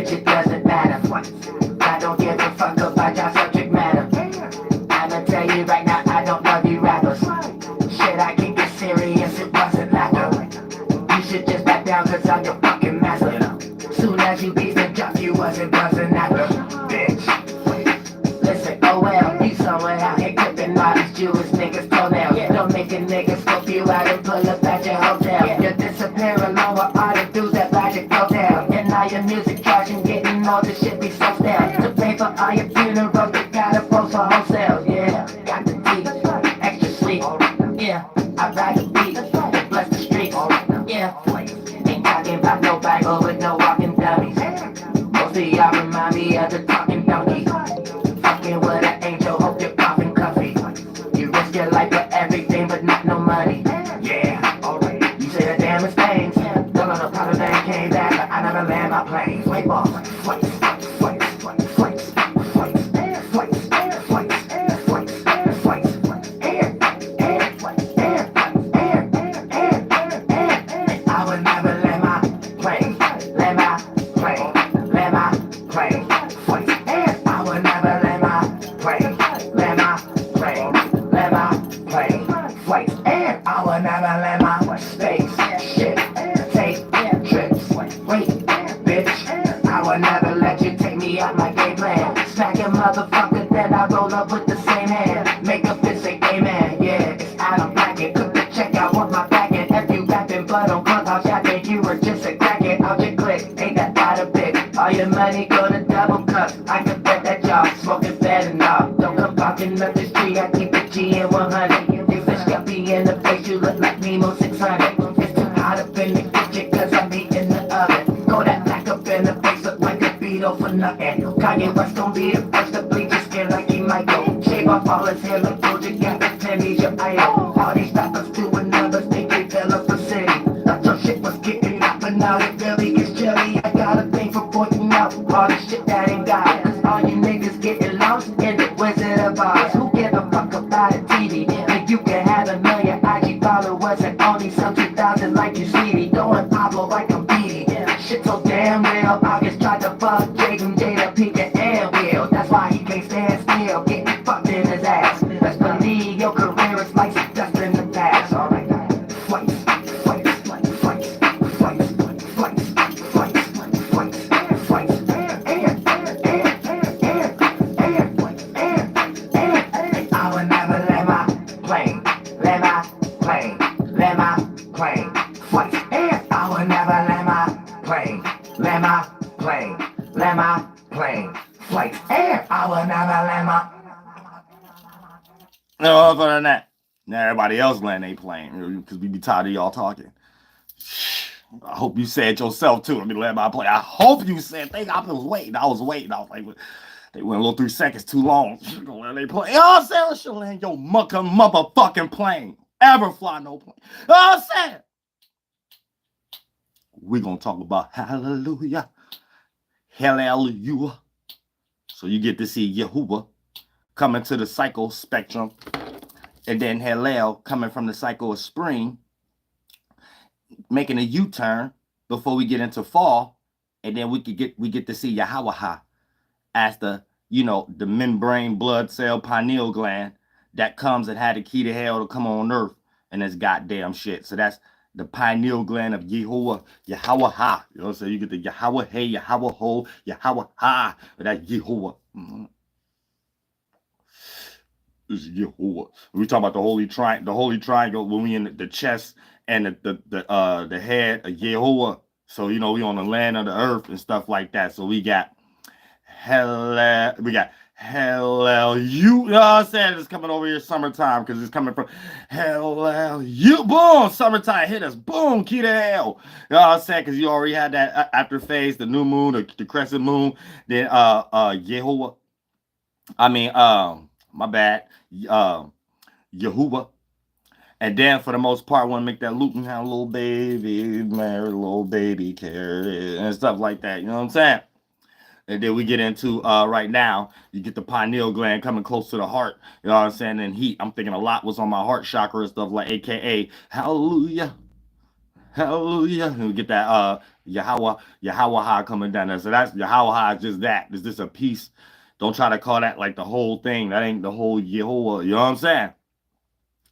bitch, it doesn't matter. I don't give a fuck about your subject matter. I'ma tell you right now, I don't love you rappers. Shit, I keep it serious, it wasn't laughter. You should just back down, cause I'm your fucking master. Soon as you beat the jump, you wasn't buzzing after. Bitch. Listen, oh well, you somewhere out here clipping all these Jewish niggas toenails. Don't make a nigga scope you out and pull up at your hotel. You disappear along with all the dudes that ride your coattail. And all your music trash and getting all this shit be so stale. To pay for all your funerals, you gotta post for wholesale. Yeah, got the teeth, extra sleep. Yeah, I ride the beat, bless the streets. Yeah, ain't talking about no Bible with no walking dummies. Most of y'all remind me of the talking donkey. Fucking with an angel, hope you're coughing comfy. You risk your life for everything, but not no money. Yeah, alright. You say the damnest things. DoelowDaPilotman came back, but I never land my plane. Play ball, flights, flights, flights, flights, flights, flights, flights, flights, air, I would never land my plane, land my plane, land my plane, flights, air. I would never land my plane, land my plane, land my plane, flights, air. I would never land my space, shit, take trips, wait, bitch. I would never let you take me out my game plan. Smack a motherfucker, then I roll up with the same hand. Make a fist say amen, yeah, it's out of bracket. Cook the check, I want my packet. If you rapping blood on clubhouse, I think you were just a crackhead. I'll just click, ain't that bad a bit? All your money go to double cups. I can bet that y'all smoking bad enough. Don't come barking up the street, I keep it G and 100. You fish guppy in the face, you look like Nemo 600. It's too hot up in the kitchen, cause I'm eating the oven. Go that back up in the face, look like a beetle for nothing. Kanye West gon' be the first to bleach his skin like he Michael. Shave off all his hair, look Doja Cat, pretend he's your idol. All these rappers doing numbers, think they develop a city. Thought your shit was getting out, but now it really gets chilly. I got a thing for pointing out all the shit that ain't got. Cause all you niggas getting lost in the Wizard of Oz. Who give a fuck about a TV? If you can have a million IG followers and only some 2,000 like you sweetie. Throwing Pablo like a beanie. Shit so damn real. August tried to fuck Jake and Jada, Pink and Will. That's why he can't stand still, getting fucked in his ass. Best believe your career is like some dust in the past. Alright, flights, flights, flights, flights, flights, flights, flights, flights, flights, air. I would never land my plane, land my plane, land my plane, flights, air. I would never land my plane, land my plane, land my plane, flights, air. I would never land my. No, other than that, now everybody else land their plane because we be tired of y'all talking. I hope you said yourself too. Let me land my plane. I hope you said. I was waiting. I was like, they went a little 3 seconds too long. Gonna land their plane. Oh, Sarah, she'll land your motherfucking plane. Ever fly no plane. Oh, Sarah. We're gonna talk about Hallelujah. Hallelujah. So you get to see Yahuwah coming to the cycle spectrum, and then Hallel coming from the cycle of spring, making a U-turn before we get into fall, and then we get to see Yahawaha'S as the membrane blood cell pineal gland that comes and had the key to hell to come on earth and this goddamn shit. So that's the pineal gland of Yahawaha'S. You know what I'm saying? You get the Yahlahué, Yahawaha'S, Yahawaha'S, but that's Yahuwah. This is Yahuwah. We talk about the holy triangle when we in the chest and the head of Yahuwah. So we on the land of the earth and stuff like that. So we got Hallelujah. You know what I'm saying? It's coming over here summertime because it's coming from Hallelujah. Boom, summertime hit us. Boom, key to hell. You know what I'm saying? Because you already had that after phase, the new moon, the crescent moon. Then Yahuwah. My bad. Yahuwah. And then for the most part, I want to make that loop and have a little baby, married little baby carrot and stuff like that. You know what I'm saying? And then we get into right now, you get the pineal gland coming close to the heart. You know what I'm saying? And heat. I'm thinking a lot was on my heart chakra and stuff like AKA Hallelujah. Hallelujah. And we get that Yahawaha'S coming down there. So that's Yahawaha'S just that. It's just a piece. Don't try to call that like the whole thing. That ain't the whole Yehovah. You know what I'm saying?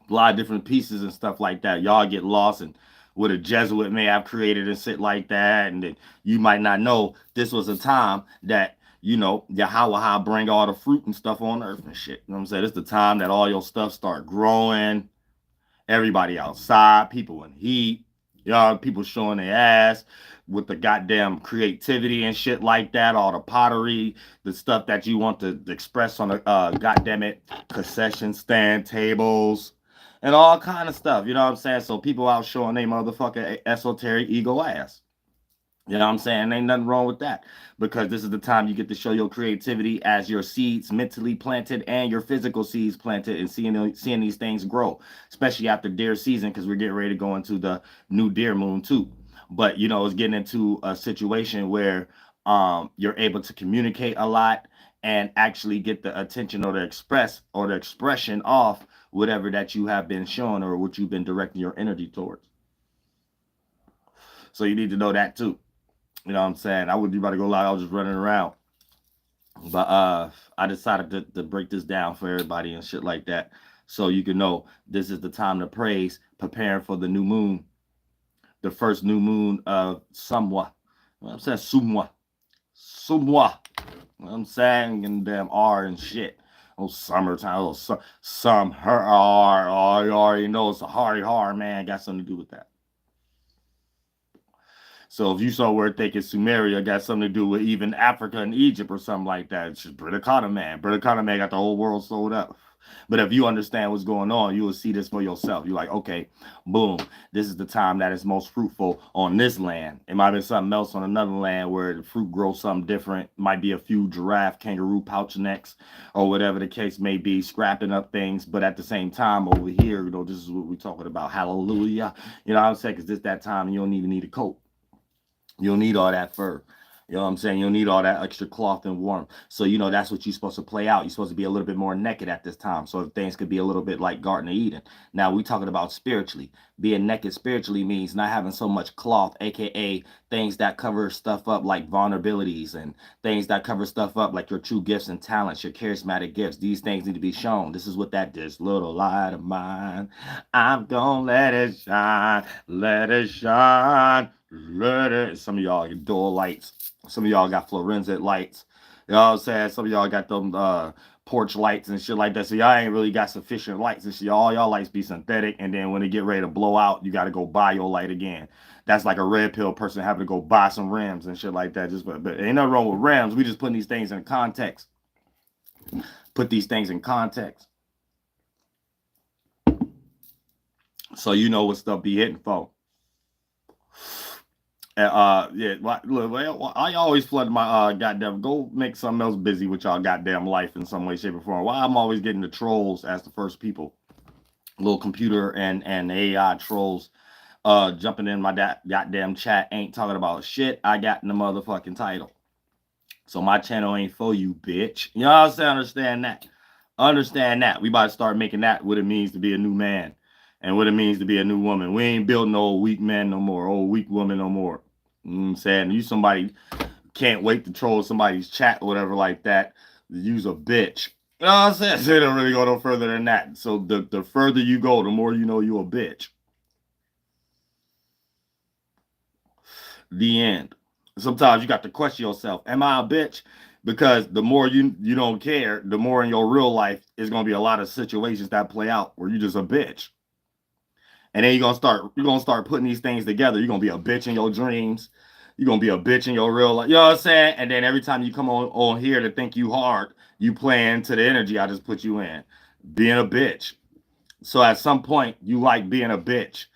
A lot of different pieces and stuff like that. Y'all get lost in what a Jesuit may have created and shit like that. And that you might not know this was a time that, you know, Yahawah bring all the fruit and stuff on earth and shit. You know what I'm saying? It's the time that all your stuff start growing. Everybody outside, people in heat, y'all, people showing their ass with the goddamn creativity and shit like that, all the pottery, the stuff that you want to express on the goddamn it, concession stand tables, and all kind of stuff. You know what I'm saying? So people out showing their motherfucking esoteric ego ass. You know what I'm saying? Ain't nothing wrong with that, because this is the time you get to show your creativity as your seeds mentally planted and your physical seeds planted, and seeing these things grow, especially after deer season, because we're getting ready to go into the new deer moon too. But you know, it's getting into a situation where you're able to communicate a lot and actually get the attention or the expression off whatever that you have been showing or what you've been directing your energy towards. So you need to know that too. You know what I'm saying? I wouldn't be about to go live. I was just running around. But I decided to break this down for everybody and shit like that. So you can know this is the time to praise, preparing for the new moon. The first new moon of Sumwah. You know I'm saying? Sumwah. Sumwah. You know I'm saying? And damn R and shit. Oh, summertime. Oh, some her R. Oh, you already know it's a hardy hard, man. Got something to do with that. So if you saw where thinking Sumeria got something to do with even Africa and Egypt or something like that, it's just man. Man got the whole world sold up. But if you understand what's going on, you will see this for yourself. You're like, okay, boom, this is the time that is most fruitful on this land. It might be something else on another land where the fruit grows something different. Might be a few giraffe, kangaroo pouch necks, or whatever the case may be, scrapping up things. But at the same time, over here, you know, this is what we're talking about. Hallelujah. You know what I'm saying? Because this that time you don't even need a coat. You don't need all that fur. You know what I'm saying? You don't need all that extra cloth and warmth. So, you know, that's what you're supposed to play out. You're supposed to be a little bit more naked at this time. So things could be a little bit like Garden of Eden. Now, we're talking about spiritually. Being naked spiritually means not having so much cloth, a.k.a. things that cover stuff up like vulnerabilities and things that cover stuff up like your true gifts and talents, your charismatic gifts. These things need to be shown. This is what that is. Little light of mine, I'm gonna let it shine. Let it shine. Let it. Some of y'all get door lights. Some of y'all got fluorescent lights. You know what I'm saying? Some of y'all got them porch lights and shit like that. So y'all ain't really got sufficient lights and shit. All y'all lights be synthetic, and then when they get ready to blow out, you got to go buy your light again. That's like a red pill person having to go buy some rims and shit like that. But ain't nothing wrong with rims. We just putting these things in context. Put these things in context. So you know what stuff be hitting for. Yeah, look, I always flood my goddamn. Go make something else busy with y'all goddamn life in some way, shape, or form. Why I'm always getting the trolls as the first people, little computer and AI trolls, jumping in my goddamn chat, ain't talking about shit I got in the motherfucking title. So my channel ain't for you, bitch. You know what I'm saying? Understand that. Understand that. We about to start making that what it means to be a new man and what it means to be a new woman. We ain't building no old weak man no more, old weak woman no more. You know what I'm saying? You somebody can't wait to troll somebody's chat or whatever like that. Use a bitch. You know what I'm saying? They don't really go no further than that. So the further you go, the more you know you a bitch. The end. Sometimes you got to question yourself. Am I a bitch? Because the more you don't care, the more in your real life is gonna be a lot of situations that play out where you just a bitch. And then you're gonna start putting these things together. You're gonna be a bitch in your dreams. You're gonna be a bitch in your real life. You know what I'm saying? And then every time you come on here to think you hard, you play into the energy I just put you in. Being a bitch. So at some point, you like being a bitch.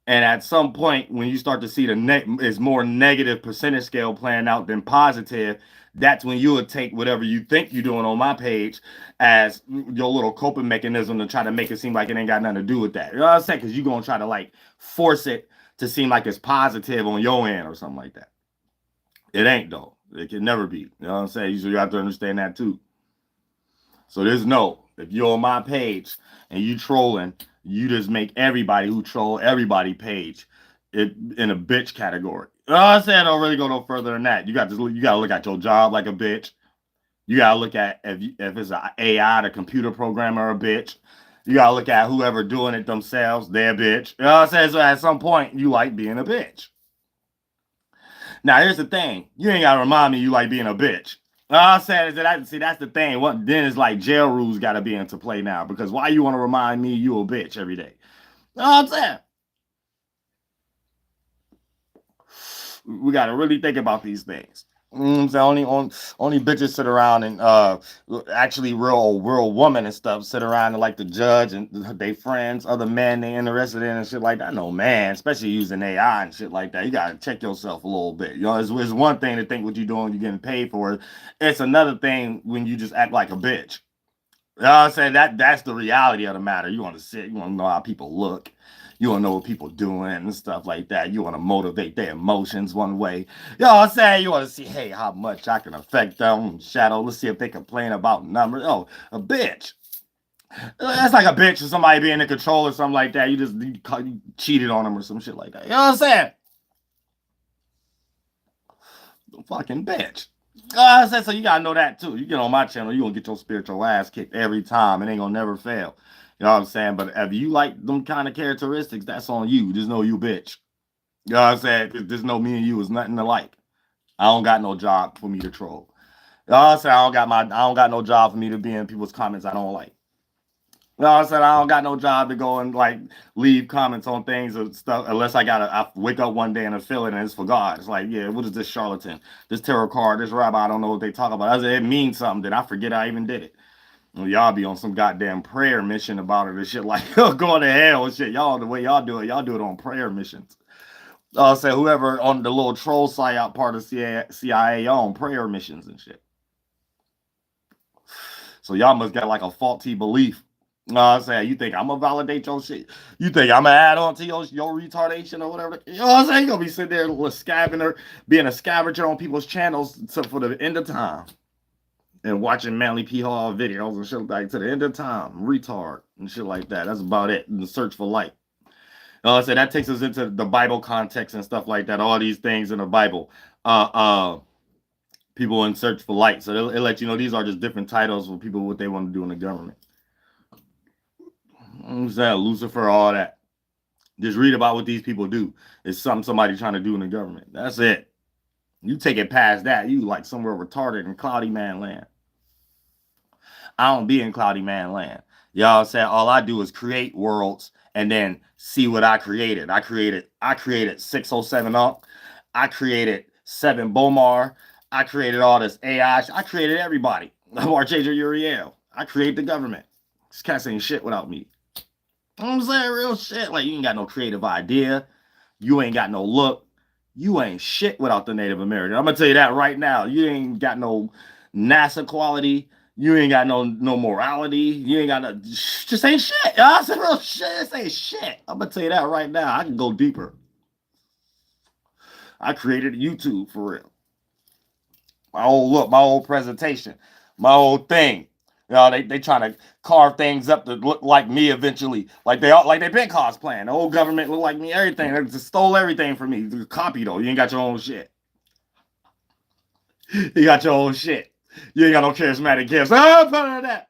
And at some point, when you start to see is more negative percentage scale playing out than positive, that's when you would take whatever you think you're doing on my page as your little coping mechanism to try to make it seem like it ain't got nothing to do with that. You know what I'm saying? Because you're going to try to like force it to seem like it's positive on your end or something like that. It ain't though. It can never be. You know what I'm saying? So you have to understand that too. So there's no, if you're on my page and you trolling, you just make everybody who troll everybody page in a bitch category. I said don't really go no further than that. You gotta look at your job like a bitch. You gotta look at if it's an AI, the computer programmer, a bitch. You gotta look at whoever doing it themselves, they're a bitch. You know what I'm saying? So at some point, you like being a bitch. Now here's the thing: you ain't gotta remind me you like being a bitch. I'm saying is that see that's the thing. What then is like jail rules gotta be into play now because why you want to remind me you a bitch every day? You know what I'm saying? We got to really think about these things. So only bitches sit around and actually real women and stuff sit around and like the judge and they friends, other men they interested in and shit like that. No man, especially using AI and shit like that. You gotta check yourself a little bit. You know, it's one thing to think what you're doing, you're getting paid for it. It's another thing when you just act like a bitch. You know what I'm saying? That's the reality of the matter. You want to sit, you want to know how people look. You want to know what people doing and stuff like that. You want to motivate their emotions one way. You know what I'm saying? You want to see, hey, how much I can affect them. Shadow, let's see if they complain about numbers. Oh, a bitch. That's like a bitch or somebody being in control or something like that. You cheated on them or some shit like that. You know what I'm saying? Fucking bitch. So you gotta know that too. You get on my channel, you gonna get your spiritual ass kicked every time. It ain't gonna never fail. You know what I'm saying? But if you like them kind of characteristics, that's on you. There's no you bitch. You know what I'm saying? There's no me and you is nothing alike. I don't got no job for me to troll. You know what I'm saying? I don't got no job for me to be in people's comments I don't like. You know what I'm saying? I don't got no job to go and like leave comments on things or stuff unless I wake up one day and I feel it and it's for God. It's like, yeah, what is this charlatan? This tarot card, this rabbi, I don't know what they talk about. I said, it means something that I forget I even did it. Well, y'all be on some goddamn prayer mission about it and shit like going to hell and shit. Y'all, the way y'all do it on prayer missions. I'll say whoever on the little troll psyop part of CIA, y'all on prayer missions and shit. So y'all must got like a faulty belief. I'm saying, you think I'm gonna validate your shit? You think I'm gonna add on to your retardation or whatever? You know what I'm saying? You gonna be sitting there being a scavenger on people's channels for the end of time. And watching Manly P. Hall videos and shit like to the end of time, retard and shit like that. That's about it. And the search for light. I said that takes us into the Bible context and stuff like that. All these things in the Bible. People in search for light. So it let you know these are just different titles for people what they want to do in the government. I'm saying Lucifer, all that. Just read about what these people do. It's something somebody trying to do in the government. That's it. You take it past that, you like somewhere retarded in cloudy man land. I don't be in cloudy man land. Y'all say all I do is create worlds and then see what I created. I created 607 Unk. I created 7 Bomar. I created all this AI. I created everybody. Marchanger Uriel. I create the government. This cats ain't shit without me. You know what I'm saying? Real shit. Like, you ain't got no creative idea. You ain't got no look. You ain't shit without the Native American. I'm gonna tell you that right now. You ain't got no NASA quality. You ain't got no morality. You ain't got no, just ain't shit. I said real shit. This ain't shit. I'm gonna tell you that right now. I can go deeper. I created YouTube for real. My whole look, my whole presentation, my whole thing. You know, they trying to carve things up to look like me eventually. Like they been cosplaying. The whole government look like me, everything. They just stole everything from me. Copy though. You ain't got your own shit. You got your own shit. You ain't got no charismatic gifts. That.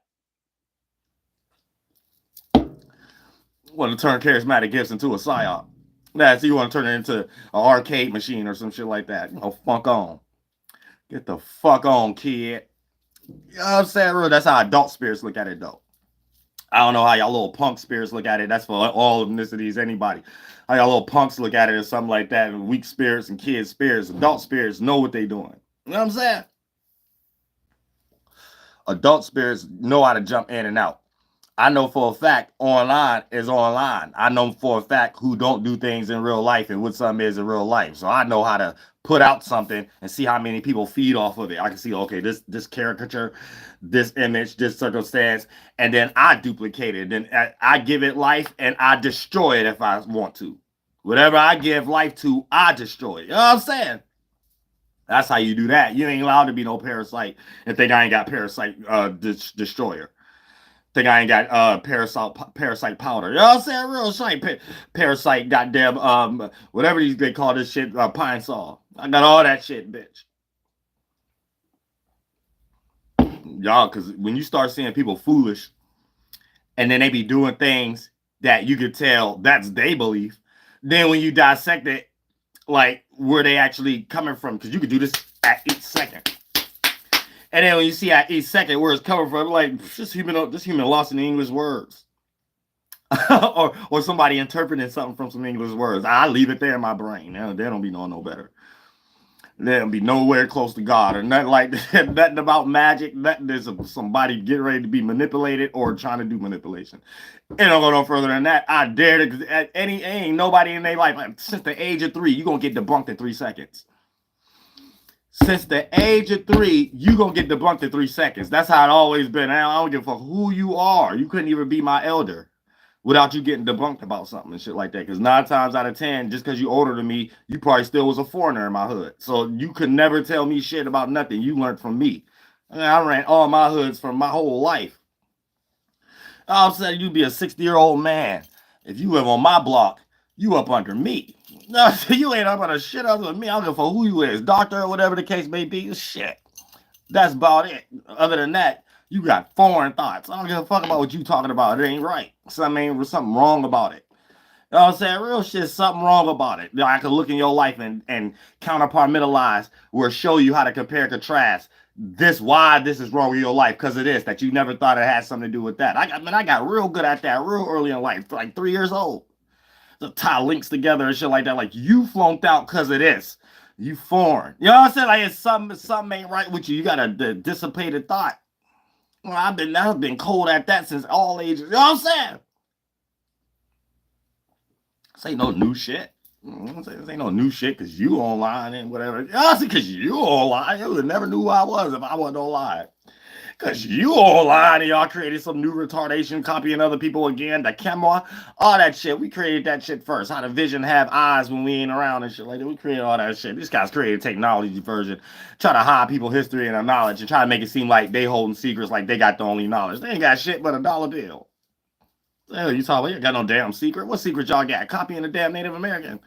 Want to turn charismatic gifts into a psyop. That's you want to turn it into an arcade machine or some shit like that. You know, fuck on. Get the fuck on, kid. You know what I'm saying? That's how adult spirits look at it, though. I don't know how y'all little punk spirits look at it. That's for all ethnicities, anybody. How y'all little punks look at it or something like that. And weak spirits and kid spirits, adult spirits know what they doing. You know what I'm saying? Adult spirits know how to jump in and out. I know for a fact online is online. I know for a fact who don't do things in real life and what something is in real life. So I know how to put out something and see how many people feed off of it. I can see, okay, this caricature, this image, this circumstance, and then I duplicate it. Then I give it life and I destroy it if I want to. Whatever I give life to, I destroy it. You know what I'm saying? That's how you do that. You ain't allowed to be no parasite and think I ain't got parasite destroyer. Think I ain't got parasite powder. You know what I'm saying? Real shit. Parasite goddamn whatever they call this shit, pine saw. I got all that shit, bitch. Y'all, cause when you start seeing people foolish and then they be doing things that you could tell that's they belief, then when you dissect it, like where they actually coming from, because you could do this at each second. And then when you see at each second where it's coming from, like this human lost in the English words. or somebody interpreting something from some English words. I leave it there in my brain. They don't be knowing no better. They don't be nowhere close to God or nothing like that. Nothing about magic. Nothing there's somebody getting ready to be manipulated or trying to do manipulation. It don't go no further than that. I dare to ain't nobody in their life like, since the age of 3, you gonna get debunked in 3 seconds. Since the age of 3, you gonna get debunked in 3 seconds. That's how it always been. I don't give a fuck who you are. You couldn't even be my elder without you getting debunked about something and shit like that. Because 9 times out of 10, just because you older than me, you probably still was a foreigner in my hood. So you could never tell me shit about nothing. You learned from me. And I ran all my hoods from my whole life. All of a sudden, you be a 60-year-old man. If you live on my block, you up under me. No, you ain't up under shit other than me. I don't give a fuck who you is, doctor or whatever the case may be. Shit. That's about it. Other than that, you got foreign thoughts. I don't give a fuck about what you talking about. It ain't right. Something wrong about it. You know what I'm saying? Real shit, something wrong about it. I could look in your life and counterpartmentalize or show you how to compare and contrast why this is wrong with your life because of this, that you never thought it had something to do with that. I got real good at that real early in life, like 3 years old. To tie links together and shit like that. Like, you flunked out because of this. You foreign. You know what I'm saying? Like, it's something ain't right with you. You got a dissipated thought. Well, I've been cold at that since all ages. You know what I'm saying? This ain't no new shit. This ain't no new shit because you online and whatever. Because you online. You would never knew who I was if I wasn't online. Because you online and y'all created some new retardation copying other people again. The camera, all that shit. We created that shit first. How the vision have eyes when we ain't around and shit like that. We created all that shit. These guys created a technology version. Try to hide people's history and their knowledge and try to make it seem like they holding secrets like they got the only knowledge. They ain't got shit but a dollar bill. Hell, you talking about? You ain't got no damn secret. What secret y'all got? Copying the damn Native American.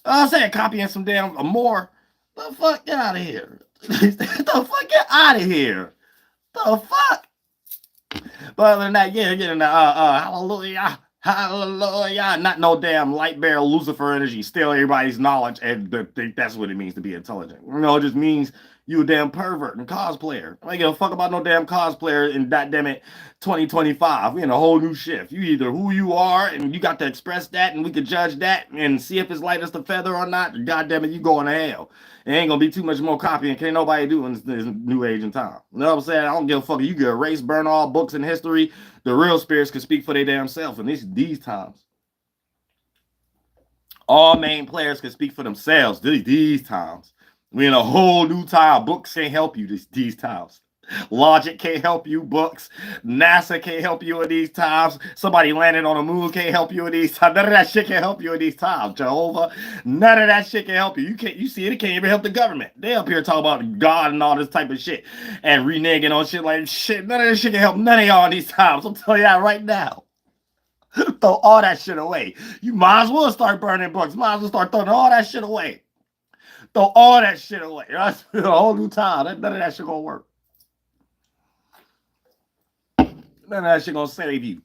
I'm saying copying some damn more. The fuck, get out of here. The fuck, get out of here. The fuck? But other than that, yeah, getting the hallelujah, hallelujah, not no damn light bearer Lucifer energy, steal everybody's knowledge and think that's what it means to be intelligent. You know, it just means you a damn pervert and cosplayer. I don't give a fuck about no damn cosplayer in goddammit 2025. We in a whole new shift. You either who you are and you got to express that and we can judge that and see if it's light as the feather or not. Goddammit, you going to hell. It ain't gonna be too much more copying. Can't nobody do in this new age and time. You know what I'm saying? I don't give a fuck. You can erase, burn all books in history. The real spirits can speak for their damn self in these times. All main players can speak for themselves these times. We in a whole new time. Books can't help you these times. Logic can't help you. Books. NASA can't help you in these times. Somebody landed on the moon can't help you in these times. None of that shit can help you in these times. Jehovah. None of that shit can help you. You see it can't even help the government. They up here talking about God and all this type of shit and reneging on shit like shit. None of that shit can help none of y'all in these times. I'm telling y'all right now. Throw all that shit away. You might as well start burning books. Might as well start throwing all that shit away. Throw all that shit away. That's a whole new time. None of that shit gonna work. None of that shit gonna save you.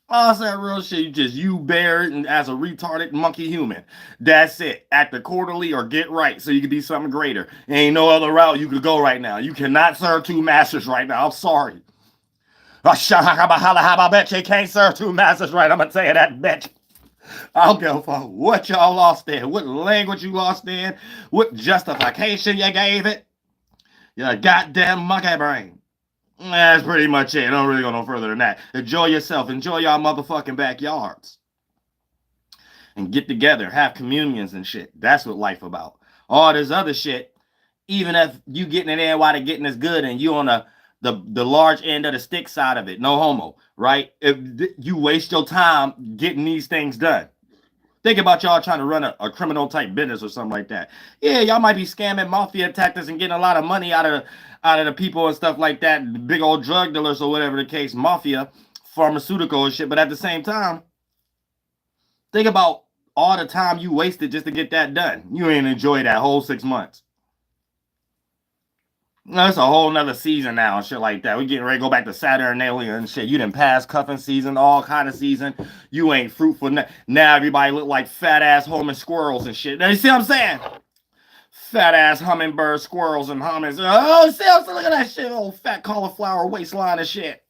All that real shit, you bear it as a retarded monkey human. That's it. Act accordingly or get right so you can be something greater. Ain't no other route you could go right now. You cannot serve 2 masters right now. I'm sorry. I bet you can't serve 2 masters right. I'm gonna tell you that, bitch. I don't give a fuck what y'all lost in, what language you lost in, what justification you gave it. You goddamn monkey brain. That's pretty much it. I don't really go no further than that. Enjoy yourself. Enjoy y'all motherfucking backyards. And get together. Have communions and shit. That's what life about. All this other shit, even if you getting it in while they're getting this good and you on the large end of the stick side of it, no homo, right? If you waste your time getting these things done. Think about y'all trying to run a criminal type business or something like that. Yeah, y'all might be scamming mafia tactics and getting a lot of money out of the people and stuff like that, big old drug dealers or whatever the case, mafia, pharmaceutical and shit. But at the same time, think about all the time you wasted just to get that done. You ain't enjoy that whole 6 months. That's a whole nother season now and shit like that. We getting ready to go back to Saturnalia and shit. You done passed cuffing season, all kind of season. You ain't fruitful. Now everybody look like fat ass homing squirrels and shit. Now you see what I'm saying? Fat ass hummingbird squirrels and hummings. Oh, see, look at that shit. Old fat cauliflower waistline and shit.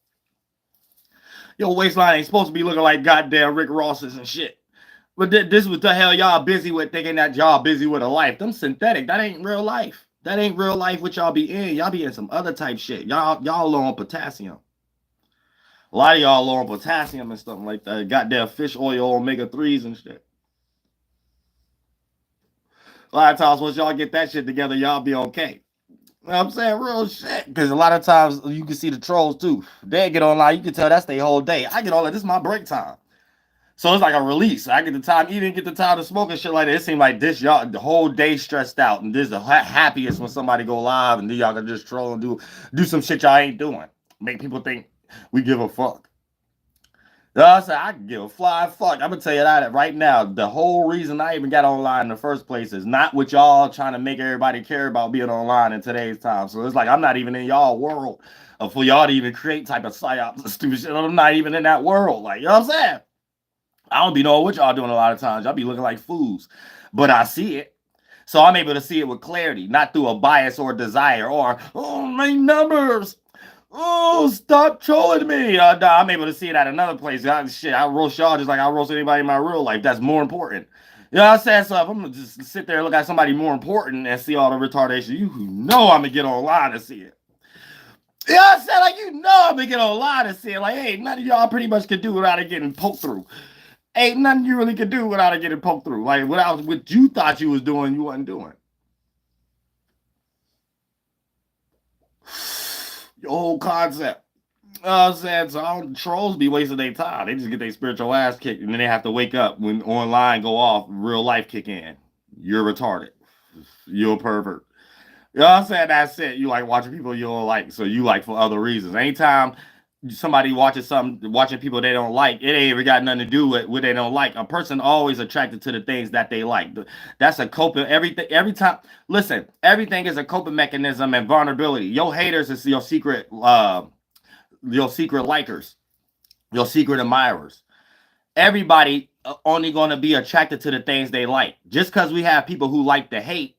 Your waistline ain't supposed to be looking like goddamn Rick Ross's and shit. But this is what the hell y'all busy with, thinking that y'all busy with a life. Them synthetic. That ain't real life. That ain't real life what y'all be in. Y'all be in some other type shit. Y'all low on potassium. A lot of y'all low on potassium and stuff like that. Goddamn fish oil, omega-3s and shit. A lot of times once y'all get that shit together, y'all be okay. You know what I'm saying? Real shit. Because a lot of times you can see the trolls too. They get online, you can tell that's their whole day. I get all that. This is my break time. So it's like a release. I get the time, even get the time to smoke and shit like that. It seems like this, y'all, the whole day stressed out. And this is the happiest when somebody go live and then y'all can just troll and do some shit y'all ain't doing. Make people think we give a fuck. You know what I'm saying? I can give a flying fuck. I'm going to tell you that right now. The whole reason I even got online in the first place is not what y'all trying to make everybody care about being online in today's time. So it's like I'm not even in y'all world for y'all to even create type of psyops and stupid shit. I'm not even in that world. Like, you know what I'm saying? I don't be knowing what y'all doing a lot of times. Y'all be looking like fools. But I see it. So I'm able to see it with clarity, not through a bias or desire or, oh, my numbers. Oh, stop trolling me. I'm able to see it at another place. I roast y'all just like I roast anybody in my real life. That's more important. You know what I'm saying? So if I'm going to just sit there and look at somebody more important and see all the retardation, you know I'm going to get online and see it. You know what I'm saying? Like, you know I'm going to get online and see it. Like, hey, none of y'all pretty much can do without it getting poked through. Ain't nothing you really could do without it getting poked through. Like, what you thought you was doing, you wasn't doing. Your whole concept. You know what I'm saying? So all the trolls be wasting their time. They just get their spiritual ass kicked, and then they have to wake up when online go off, real life kick in. You're retarded. You're a pervert. You know what I'm saying? That's it. You like watching people you don't like, so you like for other reasons. Anytime somebody watching people they don't like, it ain't even got nothing to do with what they don't like. A person always attracted to the things that they like. That's a coping. Every time. Listen, everything is a coping mechanism and vulnerability. Your haters is your secret likers, your secret admirers. Everybody only going to be attracted to the things they like. Just because we have people who like to hate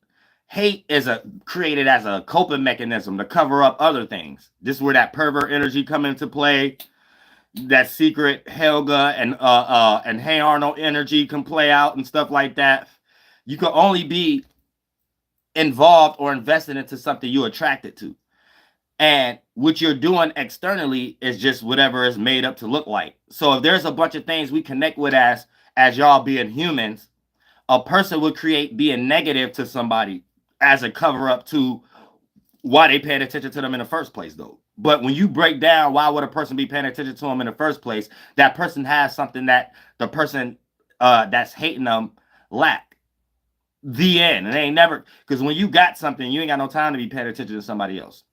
is created as a coping mechanism to cover up other things. This is where that pervert energy come into play. That secret Helga and Hey Arnold energy can play out and stuff like that. You can only be involved or invested into something you're attracted to. And what you're doing externally is just whatever is made up to look like. So if there's a bunch of things we connect with as y'all being humans, a person would create being negative to somebody as a cover up to why they paid attention to them in the first place, though. But when you break down why would a person be paying attention to them in the first place, that person has something that the person that's hating them lack. The end. It ain't never, because when you got something, you ain't got no time to be paying attention to somebody else.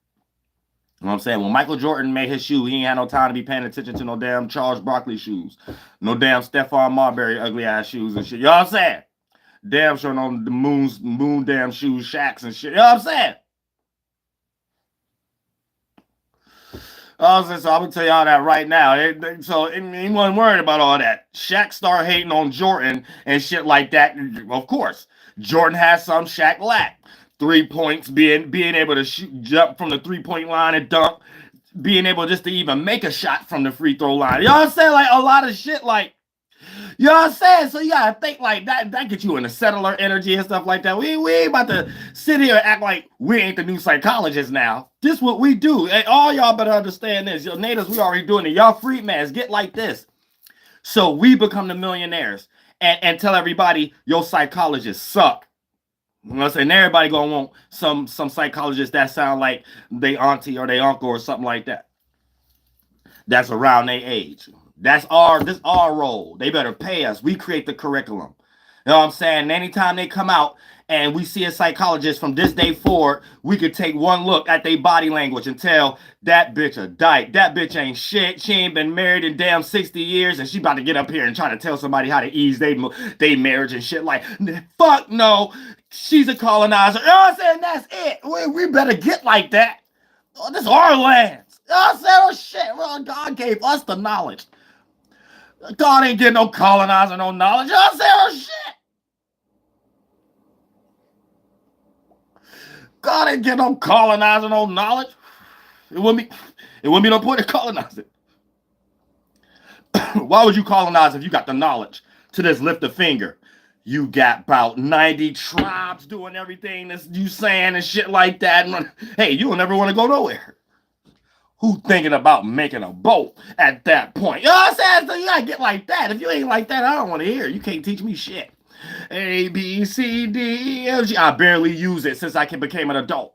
You know what I'm saying? When Michael Jordan made his shoe, he ain't had no time to be paying attention to no damn Charles Barkley shoes. No damn Stephon Marbury ugly ass shoes and shit. You know what I'm saying? Damn sure on the moon damn shoes, Shaqs and shit. You know what I'm saying? So I'm going to tell y'all that right now. So he wasn't worried about all that. Shaq started hating on Jordan and shit like that. Of course, Jordan has some, Shaq lack. 3 points, being able to jump from the 3-point line and dunk. Being able just to even make a shot from the free throw line. You know what I'm saying? Like a lot of shit like, you know what I'm saying? So you gotta think like that gets you in the settler energy and stuff like that. We ain't about to sit here and act like we ain't the new psychologists now. This what we do. Hey, all y'all better understand this. Yo, natives, we already doing it. Y'all freedmans, get like this. So we become the millionaires and tell everybody your psychologists suck. You know what I'm saying? Everybody gonna want some psychologists that sound like they auntie or they uncle or something like that. That's around their age. This our role. They better pay us. We create the curriculum. You know what I'm saying? Anytime they come out and we see a psychologist from this day forward, we could take one look at their body language and tell that bitch a dyke. That bitch ain't shit. She ain't been married in damn 60 years and she about to get up here and try to tell somebody how to ease they marriage and shit like, fuck no. She's a colonizer. You know what I'm saying? That's it. We better get like that. Oh, this is our lands. You know what I'm saying? Oh shit. Well, God gave us the knowledge. God ain't getting no colonizer, no knowledge. You know what I'm saying? Oh shit. God ain't getting no colonizer, no knowledge. It wouldn't be no point in colonizing. Why would you colonize if you got the knowledge to just lift a finger? You got about 90 tribes doing everything that you saying and shit like that. Hey, you'll never want to go nowhere. Who thinking about making a boat at that point? You know what I'm saying? So you gotta get like that. If you ain't like that, I don't want to hear. You can't teach me shit. A, B, C, D, F, G. I barely use it since I became an adult.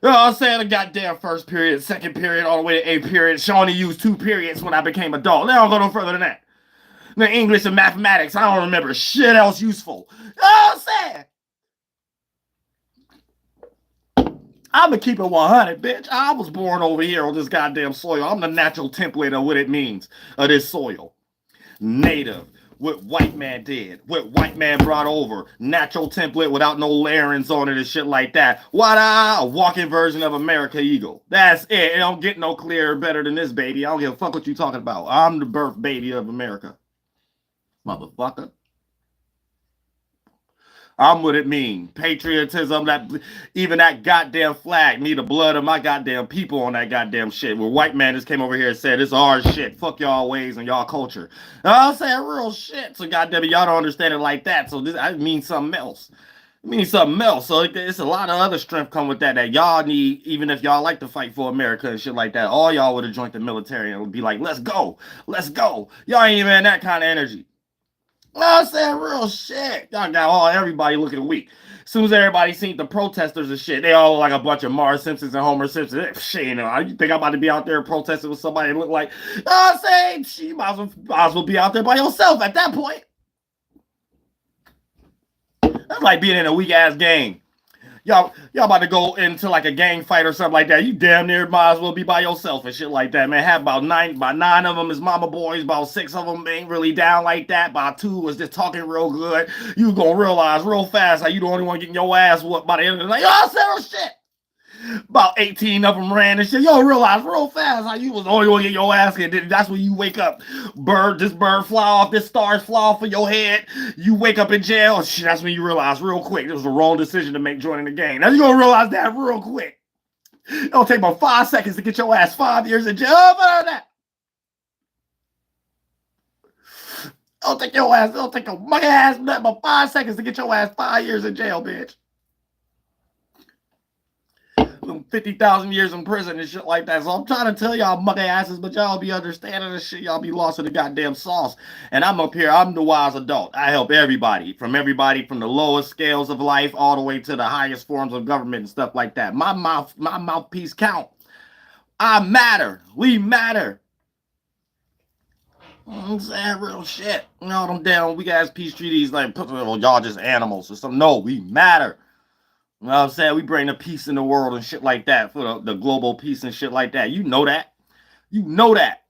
You know what I'm saying? The goddamn first period, second period, all the way to A period. She only used 2 periods when I became adult. They don't go no further than that. The English and mathematics, I don't remember shit else useful. You know what I'm saying? I'm gonna keep it 100, bitch. I was born over here on this goddamn soil. I'm the natural template of what it means of this soil. Native. What white man did. What white man brought over. Natural template without no layerings on it and shit like that. A walking version of America Eagle. That's it. It don't get no clearer better than this, baby. I don't give a fuck what you talking about. I'm the birth baby of America. Motherfucker. I'm what it mean. Patriotism, even that goddamn flag, need the blood of my goddamn people on that goddamn shit. Where white man just came over here and said, it's our shit. Fuck y'all ways and y'all culture. I'm saying real shit. So goddamn it, y'all don't understand it like that. So this I mean something else. It means something else. So it's a lot of other strength come with that y'all need, even if y'all like to fight for America and shit like that. All y'all would have joined the military and would be like, let's go. Let's go. Y'all ain't even in that kind of energy. I'm saying real shit. Y'all got everybody looking weak. As soon as everybody seen the protesters and shit, they all look like a bunch of Mars Simpsons and Homer Simpsons. Shit, you know, you think I'm about to be out there protesting with somebody that look like, I'm saying, she might as well be out there by yourself at that point. That's like being in a weak ass gang. Y'all about to go into like a gang fight or something like that. You damn near might as well be by yourself and shit like that, man. Have about nine of them is mama boys. About 6 of them ain't really down like that. About 2 was just talking real good. You gonna realize real fast how you the only one getting your ass whooped by the end of the night. Y'all settle shit. About 18 of them ran and shit. Y'all realize real fast how you was the only one getting your ass hit. That's when you wake up. This bird fly off. This stars fly off of your head. You wake up in jail. Shit, that's when you realize real quick it was the wrong decision to make joining the gang. Now you gonna realize that real quick. It'll take about 5 seconds to get your ass 5 years in jail. That. It'll take your monkey ass about 5 seconds to get your ass 5 years in jail, bitch. 50,000 years in prison and shit like that. So I'm trying to tell y'all monkey asses, but y'all be understanding this shit. Y'all be lost in the goddamn sauce. And I'm up here. I'm the wise adult. I help everybody from the lowest scales of life all the way to the highest forms of government and stuff like that. My mouthpiece count. I matter. We matter. I'm saying real shit. You know them damn weak ass peace treaties like, well, y'all just animals or something. No, we matter. You know what I'm saying? We bring the peace in the world and shit like that for the global peace and shit like that. You know that. You know that.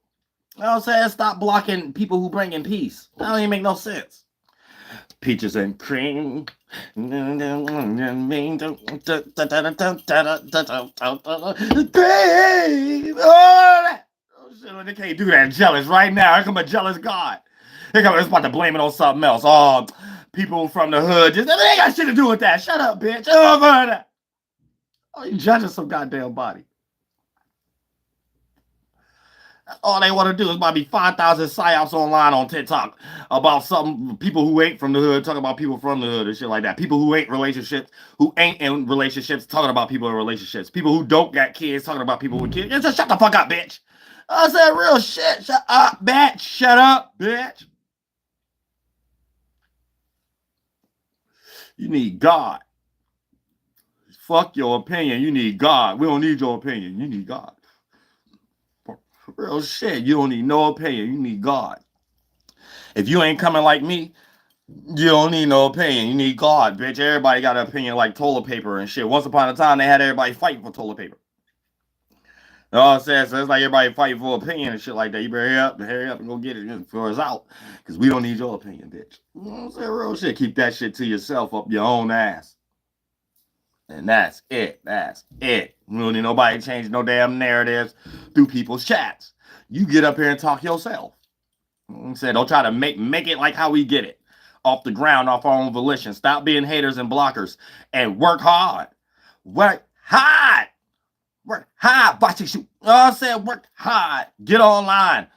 You know what I'm saying? Stop blocking people who bring in peace. That don't even make no sense. Peaches and cream. Cream. Oh, shit, they can't do that. Jealous right now. Here come a jealous God. Here come, it's about to blame it on something else. Oh, people from the hood, just they ain't got shit to do with that. Shut up, bitch. Oh, you judging some goddamn body. All they want to do is might be 5,000 psyops online on TikTok about some people who ain't from the hood talking about people from the hood and shit like that. People who ain't in relationships talking about people in relationships. People who don't got kids talking about people with kids. Just shut the fuck up, bitch. I said real shit. Shut up, bitch. Shut up, bitch. You need God. Fuck your opinion. You need God. We don't need your opinion. You need God. Real shit. You don't need no opinion. You need God. If you ain't coming like me, You don't need no opinion. You need God, bitch. Everybody got an opinion like toilet paper and shit. Once upon a time, they had everybody fighting for toilet paper. You know what I'm saying? So it's like everybody fighting for opinion and shit like that. You better hurry up and go get it before it's out. Because we don't need your opinion, bitch. You know what I'm saying? Real shit. Keep that shit to yourself up your own ass. And that's it. That's it. You don't need nobody to change no damn narratives through people's chats. You get up here and talk yourself. You know what I'm saying? Don't try to make it like how we get it. Off the ground, off our own volition. Stop being haters and blockers. And work hard. Work hard. Work hard. Watch it shoot. You know what I'm saying? Work hard. Get online.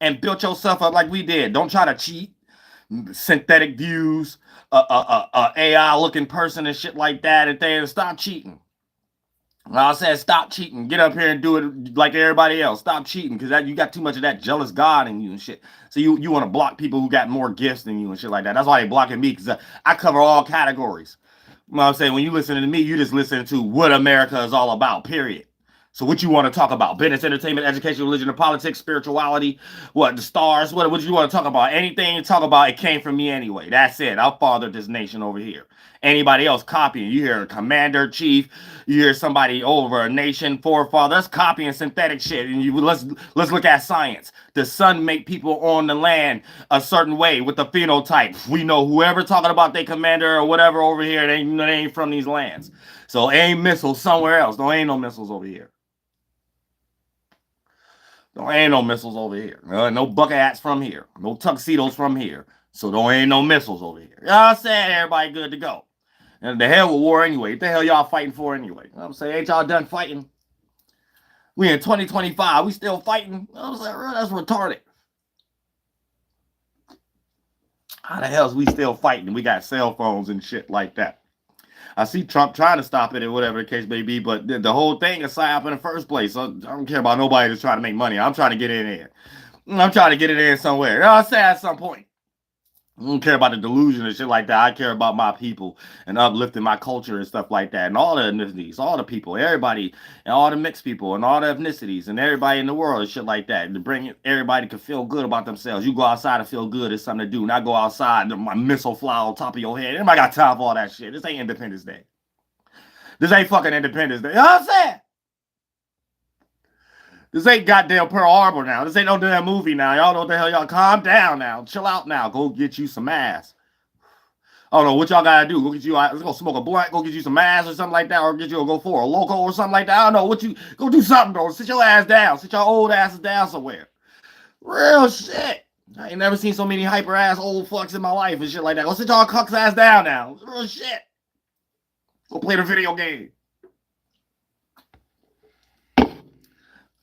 And build yourself up like we did. Don't try to cheat. Synthetic views. AI looking person and shit like that. And things. Stop cheating. I said, stop cheating. Get up here and do it like everybody else. Stop cheating because you got too much of that jealous God in you and shit. So you want to block people who got more gifts than you and shit like that. That's why they blocking me because I cover all categories. You know what I'm saying? When you listen to me, you just listen to what America is all about, period. So what you want to talk about? Business, entertainment, education, religion, and politics, spirituality, what, the stars, what you want to talk about? Anything you talk about, it came from me anyway. That's it. I fathered this nation over here. Anybody else copying? You hear a commander, chief, you hear somebody over a nation, forefather, that's copying synthetic shit. And let's look at science. The sun make people on the land a certain way with the phenotype. We know whoever talking about their commander or whatever over here, they ain't from these lands. So ain't missiles somewhere else. There ain't no missiles over here. There ain't no missiles over here. No bucket hats from here. No tuxedos from here. So there ain't no missiles over here. You know what I'm saying? Everybody good to go. And the hell with war anyway. What the hell y'all fighting for anyway? You know what I'm saying? Ain't y'all done fighting? We in 2025. We still fighting? You know what I'm saying? That's retarded. How the hell is we still fighting? We got cell phones and shit like that. I see Trump trying to stop it or whatever the case may be, but the whole thing is psyop in the first place. So I don't care about nobody that's trying to make money. I'm trying to get in there. I'm trying to get it in somewhere. You know what I'm saying? At some point. I don't care about the delusion and shit like that. I care about my people and uplifting my culture and stuff like that. And all the ethnicities, all the people, everybody, and all the mixed people and all the ethnicities and everybody in the world and shit like that. And to bring everybody to feel good about themselves. You go outside and feel good. It's something to do. Not go outside and my missile fly on top of your head. Everybody got time for all that shit. This ain't Independence Day. This ain't fucking Independence Day. You know what I'm saying? This ain't goddamn Pearl Harbor now. This ain't no damn movie now. Y'all know what the hell y'all. Calm down now. Chill out now. Go get you some ass. I don't know what y'all gotta do. Go get you. Let's go smoke a blunt. Go get you some ass or something like that, or get you go for a loco or something like that. I don't know what you go do something though. Sit your ass down. Sit your old asses down somewhere. Real shit. I ain't never seen so many hyper ass old fucks in my life and shit like that. Go sit y'all cucks ass down now. Real shit. Go play the video game.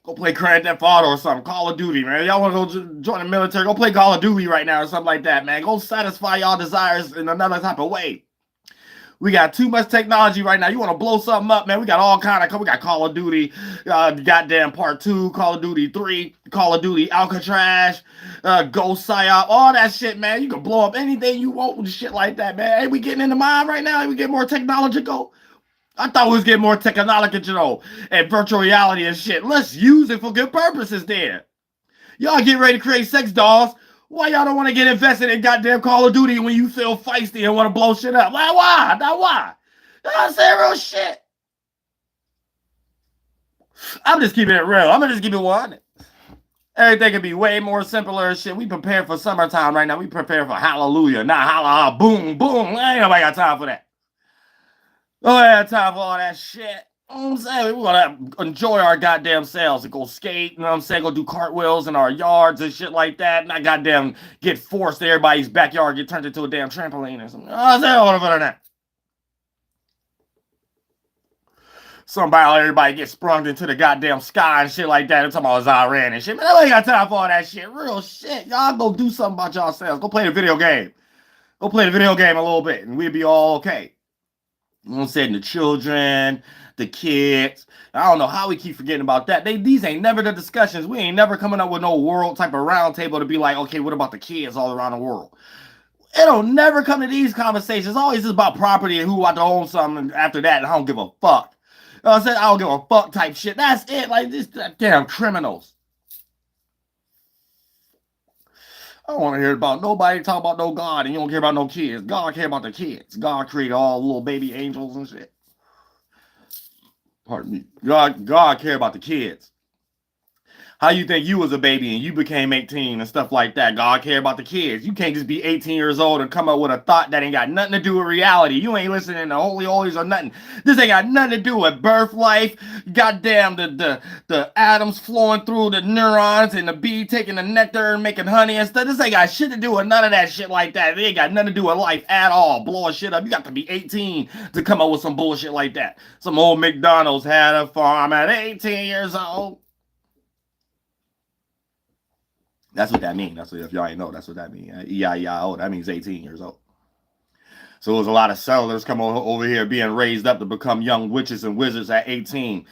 Go play Grand Theft Auto or something. Call of Duty, man. Y'all want to go join the military? Go play Call of Duty right now or something like that, man. Go satisfy y'all desires in another type of way. We got too much technology right now. You want to blow something up, man? We got all kind of. We got Call of Duty, goddamn Part 2, Call of Duty 3, Call of Duty Alcatraz, Ghost Psyop, all that shit, man. You can blow up anything you want with shit like that, man. Hey, we getting in the mind right now? Hey, we get more technological. I thought we was getting more technological and virtual reality and shit. Let's use it for good purposes then. Y'all get ready to create sex dolls. Why y'all don't want to get invested in goddamn Call of Duty when you feel feisty and want to blow shit up? Like, why? Now why? I'm saying real shit. I'm just keeping it real. I'm going to just keep it 100. Everything could be way more simpler and shit. We prepare for summertime right now. We prepare for Hallelujah. Not Hallelujah. Boom, boom. Ain't nobody got time for that. Oh, I have time for all that shit. You know what I'm saying? We want to enjoy our goddamn selves and go skate, you know what I'm saying? Go do cartwheels in our yards and shit like that. Not goddamn get forced to everybody's backyard, get turned into a damn trampoline or something. I'm saying all of that. Everybody get sprung into the goddamn sky and shit like that. I'm talking about Iran and shit. Man, I ain't got time for all that shit. Real shit. Y'all go do something about yourselves. Go play the video game. Go play the video game a little bit and we'll be all okay. You know what I'm saying? The children, the kids. I don't know how we keep forgetting about that. These ain't never the discussions. We ain't never coming up with no world type of round table to be like, okay, what about the kids all around the world? It'll never come to these conversations. It's always just about property and who ought to own something. And after that, I don't give a fuck. You know what I'm saying? I don't give a fuck type shit. That's it. Like, this damn criminals. I don't want to hear about nobody talk about no God and you don't care about no kids. God care about the kids. God created all little baby angels and shit. Pardon me. God care about the kids. How you think you was a baby and you became 18 and stuff like that? God care about the kids. You can't just be 18 years old and come up with a thought that ain't got nothing to do with reality. You ain't listening to holy holies or nothing. This ain't got nothing to do with birth, life, goddamn the atoms flowing through the neurons and the bee taking the nectar and making honey and stuff. This ain't got shit to do with none of that shit like that. It ain't got nothing to do with life at all. Blowing shit up. You got to be 18 to come up with some bullshit like that. Some old McDonald's had a farm at 18 years old. That's what that means. That's what, if y'all ain't know, that's what that means. Yahawaha'S, that means 18 years old. So there's a lot of settlers come over here being raised up to become young witches and wizards at 18.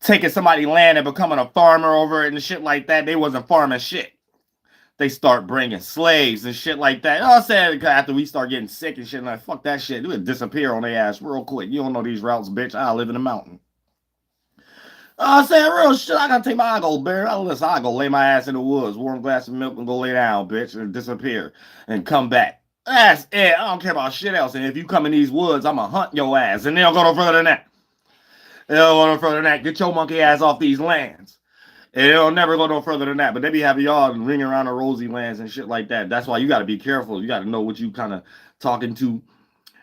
Taking somebody's land and becoming a farmer over it and shit like that. They wasn't farming shit. They start bringing slaves and shit like that. I said after we start getting sick and shit, like, fuck that shit. It would disappear on their ass real quick. You don't know these routes, bitch. I live in the mountain. I said real shit. I gotta take my go, bear. I go lay my ass in the woods, warm glass of milk, and go lay down, bitch, and disappear and come back. That's it. I don't care about shit else. And if you come in these woods, I'ma hunt your ass. And they don't go no further than that. They don't go no further than that. Get your monkey ass off these lands. And it'll never go no further than that. But they be having y'all ringing around the rosy lands and shit like that. That's why you gotta be careful. You gotta know what you kind of talking to.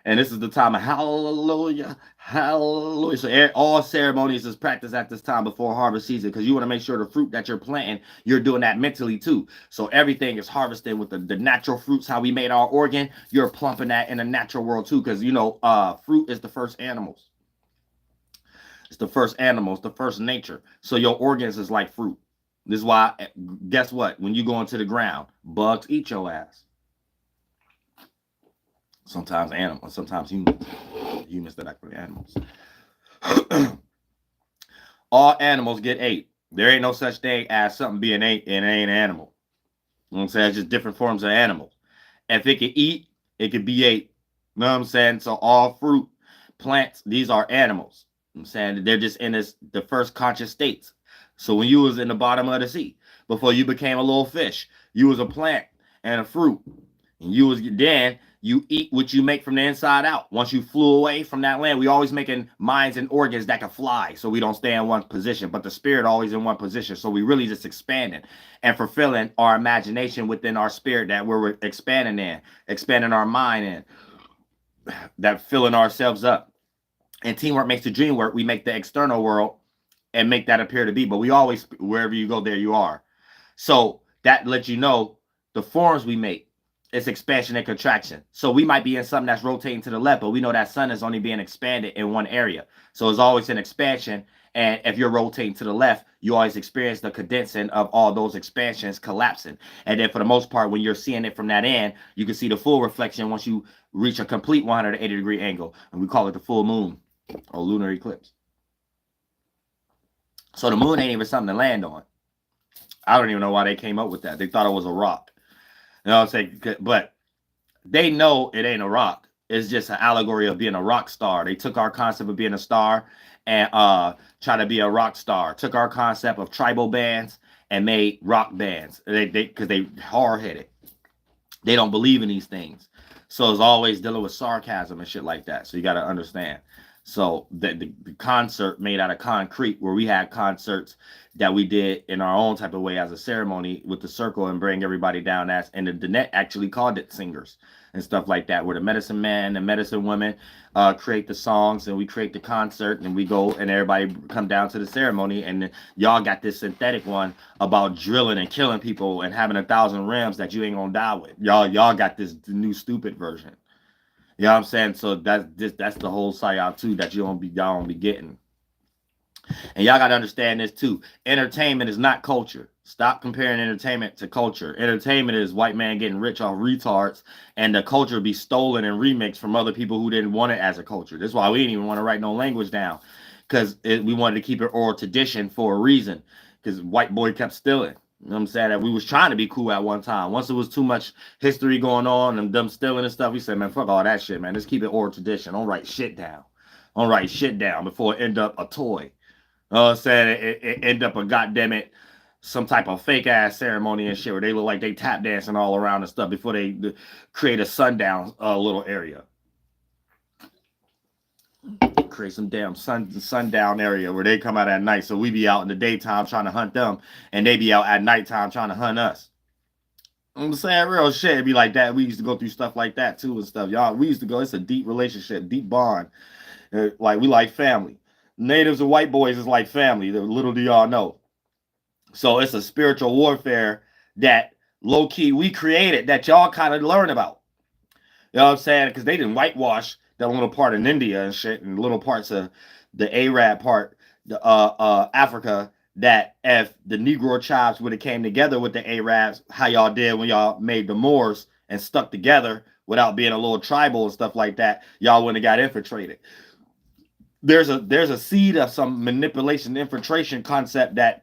And this is the time of Hallelujah, Hallelujah. So all ceremonies is practiced at this time before harvest season because you want to make sure the fruit that you're planting, you're doing that mentally too. So everything is harvested with the natural fruits, how we made our organ. You're plumping that in the natural world too because, you know, fruit is the first animals. It's the first animals, the first nature. So your organs is like fruit. This is why, guess what? When you go into the ground, bugs eat your ass. Sometimes animals, sometimes humans. Humans that act like animals. All animals get ate. There ain't no such thing as something being ate and it ain't an animal. You know what I'm saying? It's just different forms of animals. If it can eat, it can be ate. You know what I'm saying? So all fruit, plants, these are animals. You know what I'm saying? They're just in the first conscious states. So when you was in the bottom of the sea, before you became a little fish, you was a plant and a fruit. And you was then you eat what you make from the inside out. Once you flew away from that land, we always making minds and organs that can fly so we don't stay in one position, but the spirit always in one position. So we really just expanding and fulfilling our imagination within our spirit that we're expanding our mind in, that filling ourselves up. And teamwork makes the dream work. We make the external world and make that appear to be, but we always, wherever you go, there you are. So that lets you know the forms we make. It's expansion and contraction. So we might be in something that's rotating to the left, but we know that sun is only being expanded in one area. So it's always an expansion. And if you're rotating to the left, you always experience the condensing of all those expansions collapsing. And then for the most part, when you're seeing it from that end, you can see the full reflection once you reach a complete 180-degree angle. And we call it the full moon or lunar eclipse. So the moon ain't even something to land on. I don't even know why they came up with that. They thought it was a rock. You know what I'm saying? But they know it ain't a rock. It's just an allegory of being a rock star. They took our concept of being a star and try to be a rock star. Took our concept of tribal bands and made rock bands. Because they hard-headed. They don't believe in these things. So it's always dealing with sarcasm and shit like that. So you got to understand. So the concert made out of concrete, where we had concerts that we did in our own type of way as a ceremony with the circle and bring everybody down. And the net actually called it singers and stuff like that, where the medicine man and medicine woman create the songs and we create the concert and we go and everybody come down to the ceremony. And y'all got this synthetic one about drilling and killing people and having 1,000 rims that you ain't gonna die with. Y'all got this new stupid version. You know what I'm saying? So that's the whole psyop too that y'all don't be getting. And y'all gotta understand this too. Entertainment is not culture. Stop comparing entertainment to culture. Entertainment is white man getting rich off retards, and the culture be stolen and remixed from other people who didn't want it as a culture. That's why we didn't even want to write no language down, because we wanted to keep it oral tradition for a reason. Because white boy kept stealing. You know what I'm saying? That we was trying to be cool at one time. Once it was too much history going on and them stealing and stuff, we said, man, fuck all that shit, man. Let's keep it oral tradition. Don't write shit down. Don't write shit down before it end up a toy. You know what I'm saying? It end up a goddamn it some type of fake ass ceremony and shit where they look like they tap dancing all around and stuff before they create a sundown little area. Create some damn sundown area where they come out at night, so we be out in the daytime trying to hunt them, and they be out at nighttime trying to hunt us. I'm saying real shit. It'd be like that. We used to go through stuff like that too and stuff. Y'all, we used to go. It's a deep relationship, deep bond. Like we like family. Natives and white boys is like family. Little do y'all know. So it's a spiritual warfare that low key we created that y'all kind of learn about. You know what I'm saying? Because they didn't whitewash that little part in India and shit, and little parts of the Arab part, the Africa. That if the Negro tribes would have came together with the Arabs, how y'all did when y'all made the Moors and stuck together without being a little tribal and stuff like that, y'all wouldn't have got infiltrated. There's a seed of some manipulation, infiltration concept that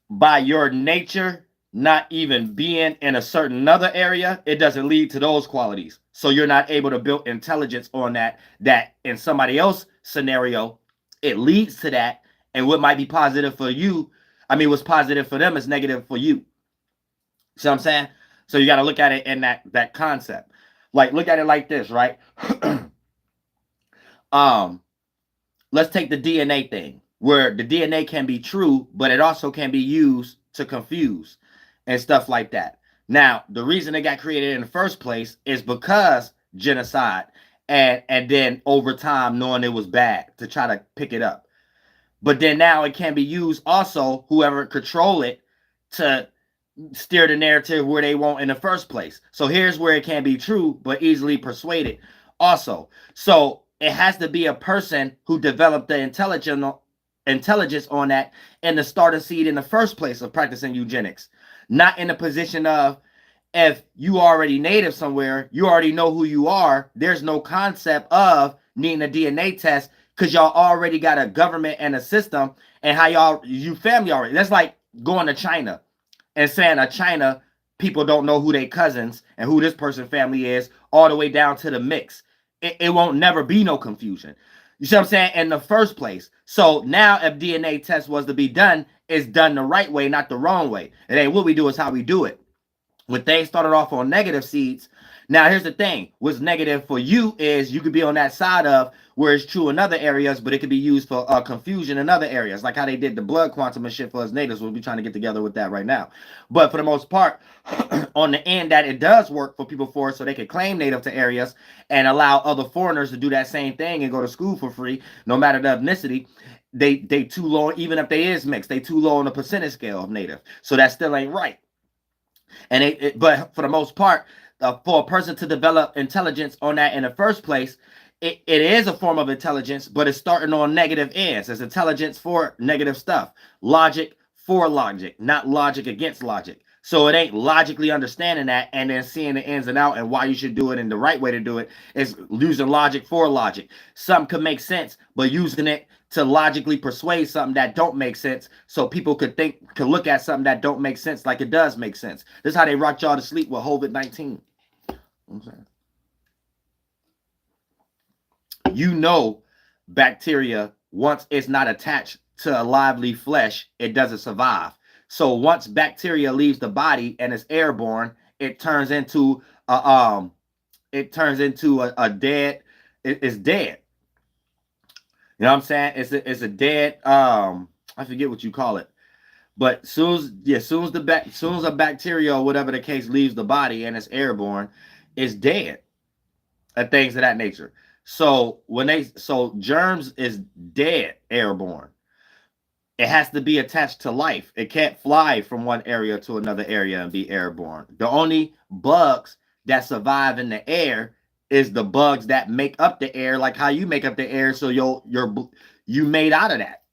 by your nature, not even being in a certain other area, it doesn't lead to those qualities. So you're not able to build intelligence on that in somebody else's scenario, it leads to that. And what might be positive for you, what's positive for them is negative for you. See what I'm saying? So you got to look at it in that concept. Like, look at it like this, right? Let's take the DNA thing, where the DNA can be true, but it also can be used to confuse and stuff like that. Now, the reason it got created in the first place is because genocide, and then over time knowing it was bad to try to pick it up. But then now it can be used also, whoever control it, to steer the narrative where they want in the first place. So here's where it can be true, but easily persuaded also. So it has to be a person who developed the intelligence on that and the starter seed in the first place of practicing eugenics. Not in the position of, if you already native somewhere, you already know who you are, there's no concept of needing a DNA test, because y'all already got a government and a system, and how you family already. That's like going to China and saying China people don't know who their cousins and who this person's family is, all the way down to the mix. It won't never be no confusion. You see what I'm saying? In the first place. So now if DNA test was to be done, it's done the right way, not the wrong way. It ain't what we do, is how we do it. When things started off on negative seeds, now here's the thing. What's negative for you is you could be on that side of where it's true in other areas, but it could be used for confusion in other areas, like how they did the blood quantum and shit for us natives. We'll be trying to get together with that right now. But for the most part, on the end, that it does work for people for so they can claim native to areas and allow other foreigners to do that same thing and go to school for free, no matter the ethnicity. They too low, even if they is mixed, they too low on the percentage scale of native. So that still ain't right. And but for the most part, for a person to develop intelligence on that in the first place, it is a form of intelligence, but it's starting on negative ends. It's intelligence for negative stuff. Logic for logic, not logic against logic. So it ain't logically understanding that and then seeing the ins and outs and why you should do it, and the right way to do it is using logic for logic. Some could make sense, but using it to logically persuade something that don't make sense, so people could look at something that don't make sense like it does make sense. This is how they rocked y'all to sleep with COVID-19. You know, bacteria, once it's not attached to a lively flesh, it doesn't survive. So once bacteria leaves the body and it's airborne, it turns into a dead. It's dead. You know what I'm saying? It's a dead. I forget what you call it. But soon as a bacteria or whatever the case leaves the body and it's airborne, it's dead. And things of that nature. So germs is dead airborne. It has to be attached to life. It can't fly from one area to another area and be airborne. The only bugs that survive in the air is the bugs that make up the air, like how you make up the air. So you made out of that,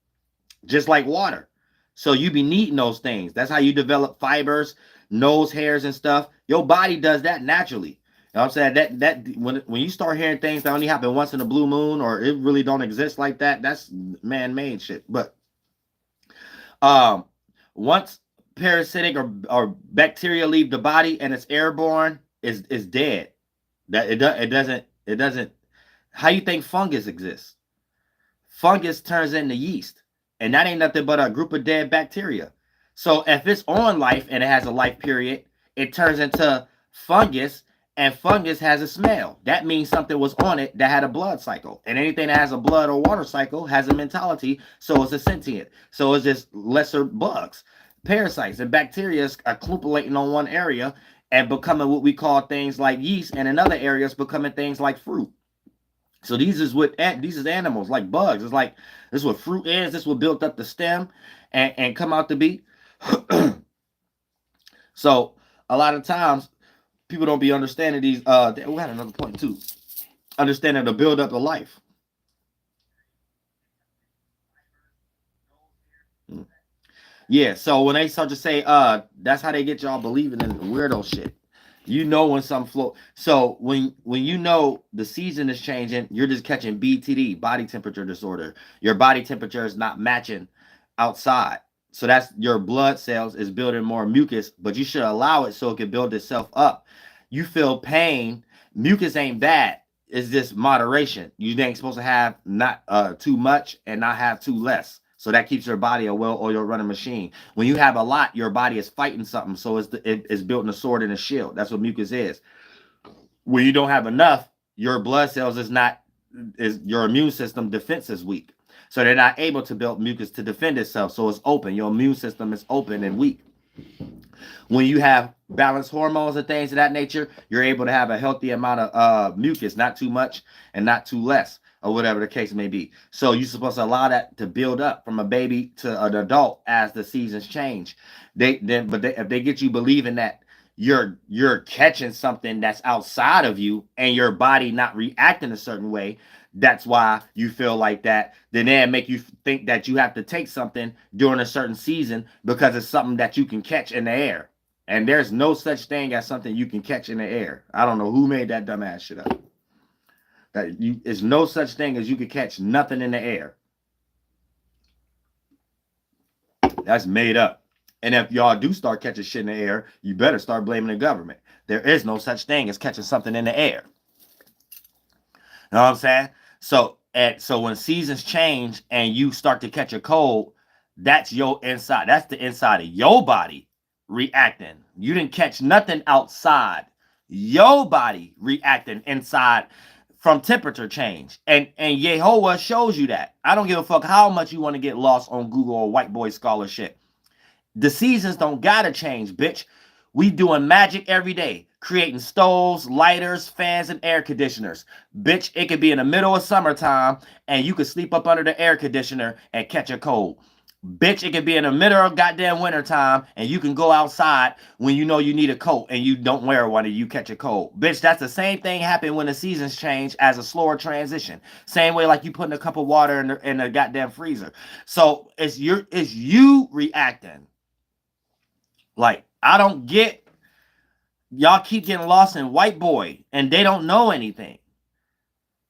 just like water. So you be needing those things. That's how you develop fibers, nose hairs and stuff. Your body does that naturally. You know what I'm saying? That when you start hearing things that only happen once in a blue moon, or it really don't exist like that, that's man-made shit. But once parasitic or bacteria leave the body and it's airborne, is dead. That it doesn't. How you think fungus exists? Fungus turns into yeast, and that ain't nothing but a group of dead bacteria. So if it's on life and it has a life period, it turns into fungus, and fungus has a smell. That means something was on it that had a blood cycle. And anything that has a blood or water cycle has a mentality, so it's a sentient. So it's just lesser bugs. Parasites and bacteria are accumulating on one area and becoming what we call things like yeast, and in other areas becoming things like fruit. So these is animals like bugs. It's like this is what fruit is. This is what built up the stem and come out to be. So a lot of times people don't be understanding these. We had another point too. Understanding the build up of life. Yeah. So when they start to say, that's how they get y'all believing in weirdo shit. You know when some flow. So when you know the season is changing, you're just catching BTD, body temperature disorder. Your body temperature is not matching outside. So that's your blood cells is building more mucus, but you should allow it so it can build itself up. You feel pain. Mucus ain't bad. It's just moderation. You ain't supposed to have not too much and not have too less. So that keeps your body a well-oiled running machine. When you have a lot, your body is fighting something. So it's building a sword and a shield. That's what mucus is. When you don't have enough, your blood cells is your immune system defense is weak. So they're not able to build mucus to defend itself. So it's open. Your immune system is open and weak. When you have balanced hormones and things of that nature, you're able to have a healthy amount of mucus, not too much and not too less, or whatever the case may be. So you're supposed to allow that to build up from a baby to an adult as the seasons change. If they get you believing that you're catching something that's outside of you and your body not reacting a certain way, that's why you feel like that. Then they make you think that you have to take something during a certain season because it's something that you can catch in the air. And there's no such thing as something you can catch in the air. I don't know who made that dumbass shit up. There's no such thing as you can catch nothing in the air. That's made up. And if y'all do start catching shit in the air, you better start blaming the government. There is no such thing as catching something in the air. You know what I'm saying? So when seasons change and you start to catch a cold, that's your inside. That's the inside of your body reacting. You didn't catch nothing outside. Your body reacting inside from temperature change. And Yahawah shows you that. I don't give a fuck how much you want to get lost on Google or white boy scholarship. The seasons don't gotta change, bitch. We doing magic every day, creating stoves, lighters, fans, and air conditioners. Bitch, it could be in the middle of summertime and you could sleep up under the air conditioner and catch a cold. Bitch, it could be in the middle of goddamn wintertime and you can go outside when you know you need a coat and you don't wear one and you catch a cold. Bitch, that's the same thing happen when the seasons change as a slower transition. Same way like you putting a cup of water in the goddamn freezer. So it's you reacting. Like, I don't get, y'all keep getting lost in white boy and they don't know anything.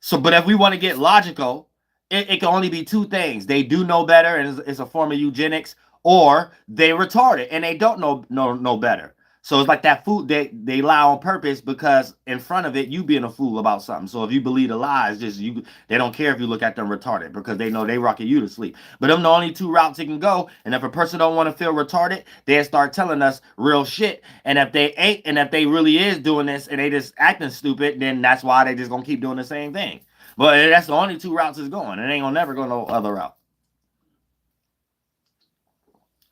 So, but if we want to get logical, it can only be two things. They do know better and it's a form of eugenics, or they retarded and they don't know better. So it's like that food they lie on purpose because in front of it, you being a fool about something. So if you believe the lies, they don't care if you look at them retarded because they know they rocking you to sleep. But them the only two routes it can go. And if a person don't want to feel retarded, they start telling us real shit. And if they ain't, and if they really is doing this and they just acting stupid, then that's why they just gonna keep doing the same thing. But that's the only two routes it's going. It ain't gonna never go no other route.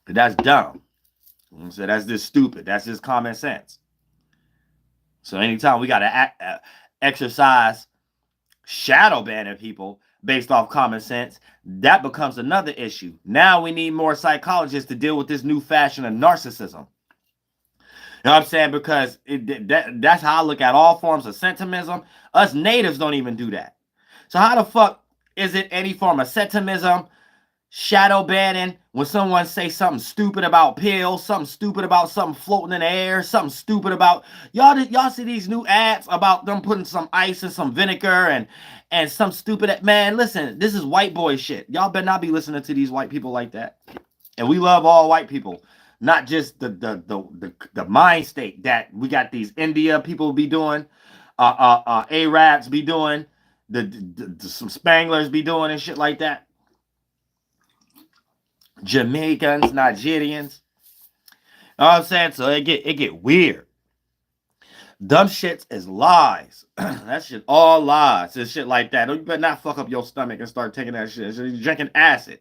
That's dumb. So that's just stupid. That's just common sense. So anytime we got to exercise shadow banning people based off common sense, that becomes another issue. Now we need more psychologists to deal with this new fashion of narcissism. You know what I'm saying? Because that's how I look at all forms of sentimentism. Us natives don't even do that. So how the fuck is it any form of sentimentism, shadow banning, when someone say something stupid about pills, something stupid about something floating in the air, something stupid about y'all see these new ads about them putting some ice and some vinegar and some stupid, man, listen, this is white boy shit. Y'all better not be listening to these white people like that. And we love all white people, not just the mind state that we got these India people be doing, Arabs be doing, some Spanglers be doing and shit like that. Jamaicans, Nigerians. know what I'm saying? So it get weird. Dumb shits is lies. That shit all lies. It's shit like that. You better not fuck up your stomach and start taking that shit. So you're drinking acid.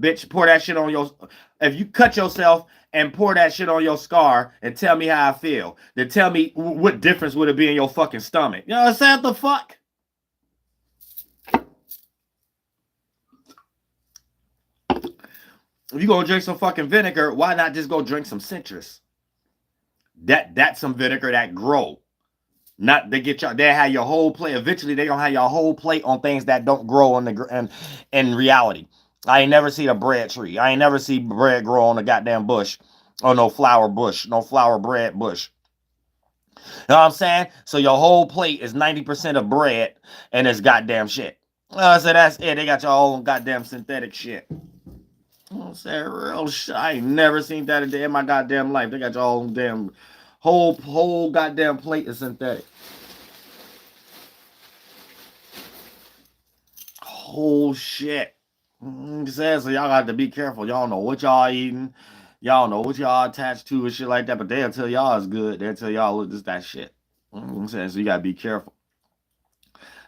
Bitch, pour that shit on your... If you cut yourself and pour that shit on your scar and tell me how I feel, then tell me what difference would it be in your fucking stomach. You know what I'm saying? What the fuck? If you gonna drink some fucking vinegar, why not just go drink some citrus? That's some vinegar that grow. Not they get y'all. They have your whole plate. Eventually, they gonna have your whole plate on things that don't grow in reality. I ain't never seen a bread tree. I ain't never seen bread grow on a goddamn bush, or no flower bush, no flower bread bush. You know what I'm saying? So your whole plate is 90% of bread, and it's goddamn shit. So that's it. They got your own goddamn synthetic shit. You know what I'm saying? Real shit. I ain't never seen that in my goddamn life. They got your own damn whole goddamn plate is synthetic. Whole shit. So y'all got to be careful. Y'all know what y'all eating. Y'all know what y'all attached to and shit like that. But they'll tell y'all it's good. They'll tell y'all look, this that shit. You know what I'm saying? So you gotta be careful.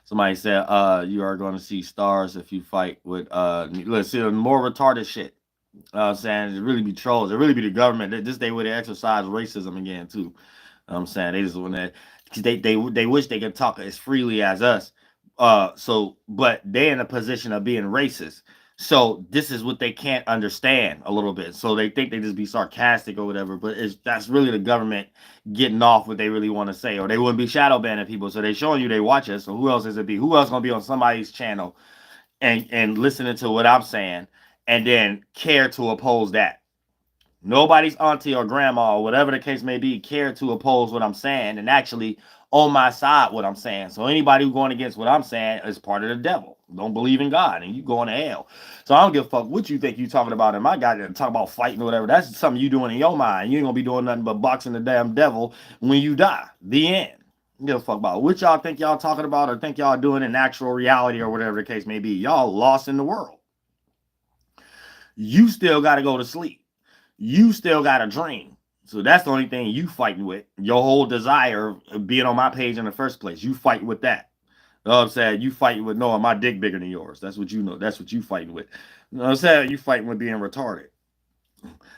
Somebody said, you are gonna see stars if you fight with let's see more retarded shit. I'm saying it really be trolls. It really be the government. This day where they exercise racism again too. I'm saying they just want that they wish they could talk as freely as us. But they in a position of being racist. So this is what they can't understand a little bit. So they think they just be sarcastic or whatever. But that's really the government getting off what they really want to say, or they wouldn't be shadow banning people. So they showing you they watch us. So who else is it be? Who else gonna be on somebody's channel and listening to what I'm saying and then care to oppose that? Nobody's auntie or grandma or whatever the case may be care to oppose what I'm saying and actually on my side what I'm saying. So anybody who's going against what I'm saying is part of the devil. Don't believe in God and you going to hell. So I don't give a fuck what you think you talking about in my goddamn talk about fighting or whatever. That's something you doing in your mind. You ain't gonna be doing nothing but boxing the damn devil when you die. The end. You give a fuck about what y'all think y'all talking about or think y'all doing in actual reality or whatever the case may be. Y'all lost in the world. You still got to go to sleep. You still got a dream. So that's the only thing you fighting with. Your whole desire of being on my page in the first place. You fight with that. You know what I'm saying? You fighting with knowing my dick bigger than yours. That's what you know. That's what you fighting with. You know what I'm saying? You fighting with being retarded.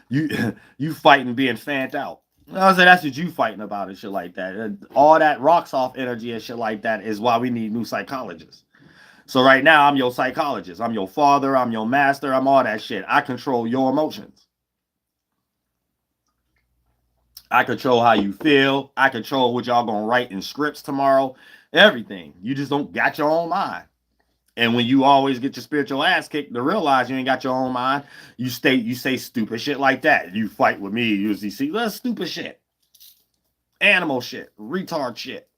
You fighting being fanned out. You know what I'm saying? That's what you fighting about and shit like that. And all that rocks off energy and shit like that is why we need new psychologists. So right now, I'm your psychologist. I'm your father. I'm your master. I'm all that shit. I control your emotions. I control how you feel. I control what y'all gonna write in scripts tomorrow. Everything. You just don't got your own mind. And when you always get your spiritual ass kicked to realize you ain't got your own mind, you say stupid shit like that. You fight with me, you see, that's stupid shit. Animal shit. Retard shit.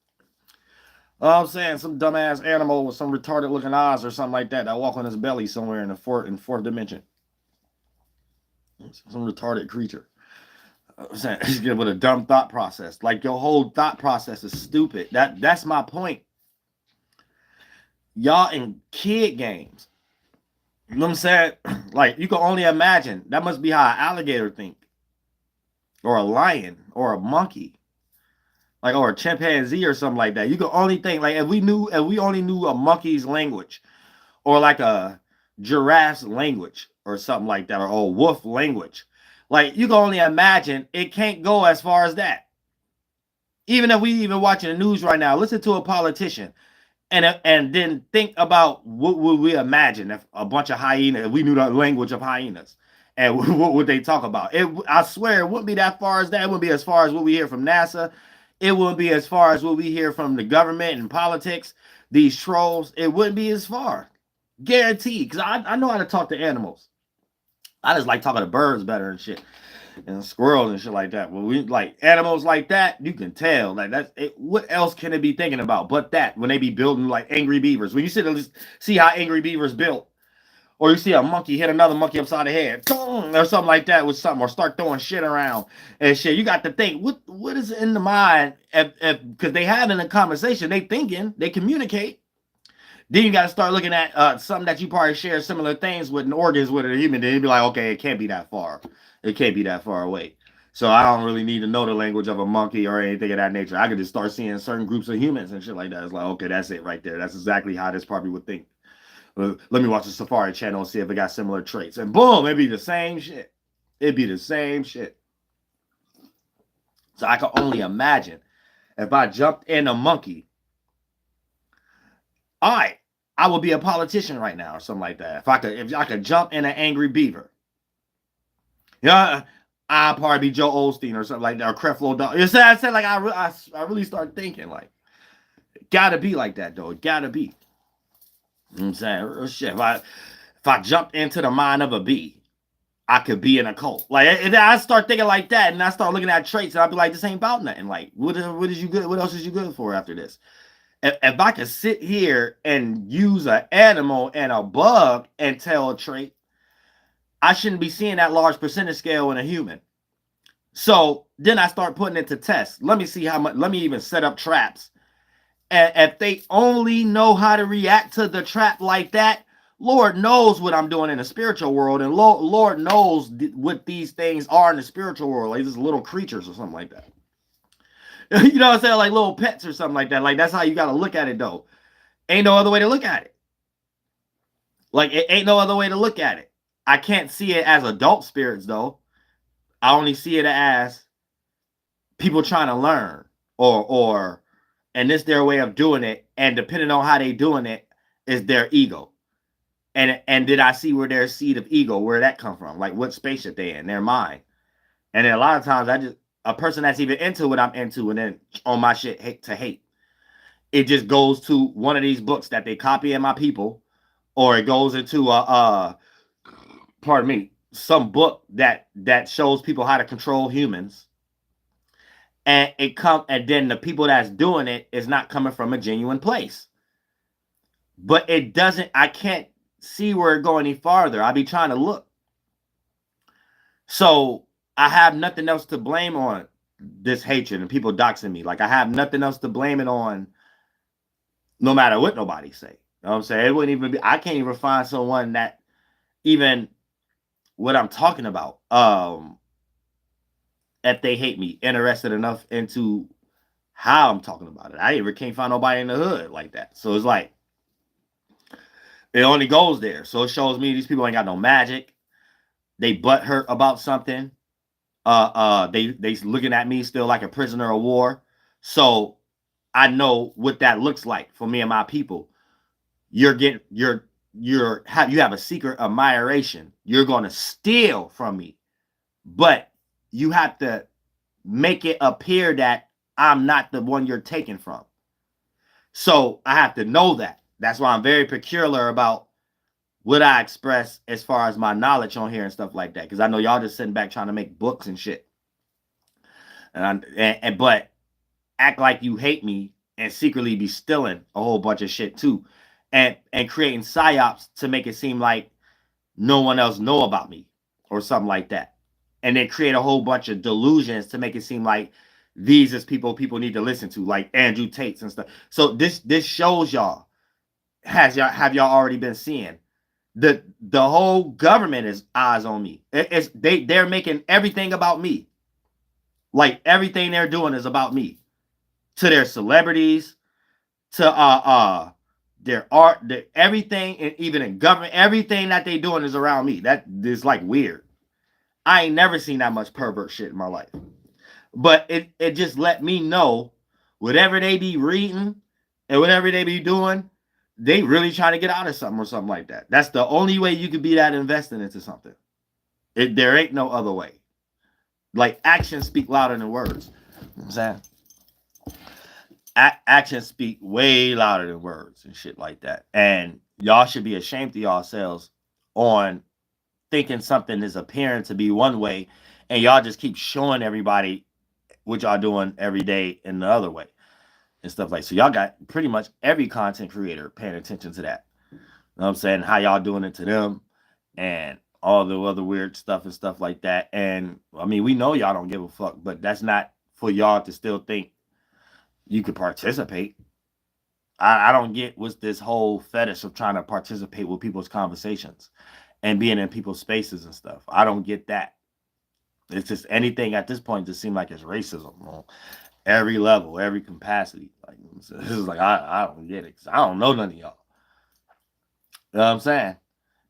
I'm saying some dumbass animal with some retarded looking eyes or something like that walk on his belly somewhere in the fourth dimension. Some retarded creature. With a dumb thought process. Like your whole thought process is stupid. That's my point. Y'all in kid games. You know what I'm saying? Like you can only imagine. That must be how an alligator think. Or a lion. Or a monkey. Like or a chimpanzee or something like that. You can only think like if we only knew a monkey's language. Or like a giraffe's language. Or something like that. Or a wolf language. Like, you can only imagine it can't go as far as that. Even if we even watching the news right now, listen to a politician and then think about what would we imagine if a bunch of hyenas, if we knew the language of hyenas, and what would they talk about? I swear, it wouldn't be that far as that. It wouldn't be as far as what we hear from NASA. It wouldn't be as far as what we hear from the government and politics, these trolls. It wouldn't be as far. Guaranteed, because I know how to talk to animals. I just like talking to birds better and shit, and squirrels and shit like that. When we like animals like that, you can tell. Like that's it. What else can it be thinking about but that? When they be building like angry beavers, when you sit and just see how angry beavers built, or you see a monkey hit another monkey upside the head, or something like that with something, or start throwing shit around and shit. You got to think what is in the mind, because they having a conversation, they thinking, they communicate. Then you got to start looking at something that you probably share similar things with and organs with a human. Then you be like, okay, it can't be that far. It can't be that far away. So I don't really need to know the language of a monkey or anything of that nature. I could just start seeing certain groups of humans and shit like that. It's like, okay, that's it right there. That's exactly how this probably would think. Let me watch the Safari channel and see if it got similar traits. And boom, it'd be the same shit. It'd be the same shit. So I can only imagine if I jumped in a monkey, all right, I would be a politician right now or something like that. If I could jump in an angry beaver. Yeah, I'd probably be Joe Osteen or something like that, or Creflo Dollar. You see, I said like I really start thinking like, gotta be like that though. It gotta be. You know what I'm saying? Real shit. If I jumped into the mind of a bee, I could be in a cult. Like I start thinking like that, and I start looking at traits, and I'd be like, this ain't about nothing. Like, what is you good? What else is you good for after this? If I could sit here and use an animal and a bug and tell a trait, I shouldn't be seeing that large percentage scale in a human. So then I start putting it to test. Let me see how much. Let me even set up traps. And if they only know how to react to the trap like that, Lord knows what I'm doing in the spiritual world, and Lord knows what these things are in the spiritual world, like just little creatures or something like that. You know what I'm saying? Like little pets or something like that. Like that's how you got to look at it, though. Ain't no other way to look at it. Like it ain't no other way to look at it. I can't see it as adult spirits, though. I only see it as people trying to learn, or and this their way of doing it, and depending on how they doing it is their ego. And did I see where their seed of ego, where that come from? Like what spaceship they in, their mind. And then a lot of times a person that's even into what I'm into, and then on my shit hate to hate, it just goes to one of these books that they copy in my people, or it goes into pardon me, some book that shows people how to control humans. And then the people that's doing it is not coming from a genuine place. But I can't see where it go any farther. I be trying to look. So I have nothing else to blame on this hatred and people doxing me. Like I have nothing else to blame it on, no matter what nobody say. You know what I'm saying? It wouldn't even be, I can't even find someone that even what I'm talking about, if they hate me, interested enough into how I'm talking about it. I even can't find nobody in the hood like that. So it's like, it only goes there. So it shows me these people ain't got no magic. They butthurt about something. They looking at me still like a prisoner of war. So I know what that looks like for me and my people. You have a secret admiration. You're gonna steal from me, but you have to make it appear that I'm not the one you're taking from. So I have to know that. That's why I'm very peculiar about what I express as far as my knowledge on here and stuff like that. Because I know y'all just sitting back trying to make books and shit. But act like you hate me and secretly be stealing a whole bunch of shit too. And creating psyops to make it seem like no one else know about me or something like that. And then create a whole bunch of delusions to make it seem like these is people need to listen to, like Andrew Tate's and stuff. So this shows y'all, have y'all already been seeing the whole government is eyes on me. They're making everything about me. Like everything they're doing is about me. To their celebrities, to their art, everything, and even in government, everything that they doing is around me. That is like weird. I ain't never seen that much pervert shit in my life. But it just let me know whatever they be reading and whatever they be doing, they really trying to get out of something or something like that. That's the only way you could be that invested into something. There ain't no other way. Like actions speak louder than words. You know what I'm saying? Actions speak way louder than words and shit like that. And y'all should be ashamed of yourselves on thinking something is appearing to be one way, and y'all just keep showing everybody what y'all doing every day in the other way and stuff like. So y'all got pretty much every content creator paying attention to that. You know what I'm saying? How y'all doing it to them and all the other weird stuff and stuff like that. And I mean, we know y'all don't give a fuck, but that's not for y'all to still think you could participate. I don't get what's this whole fetish of trying to participate with people's conversations and being in people's spaces and stuff. I don't get that. It's just anything at this point just seems like it's racism on every level, every capacity. Like this is like I don't get it. 'Cause I don't know none of y'all. You know what I'm saying?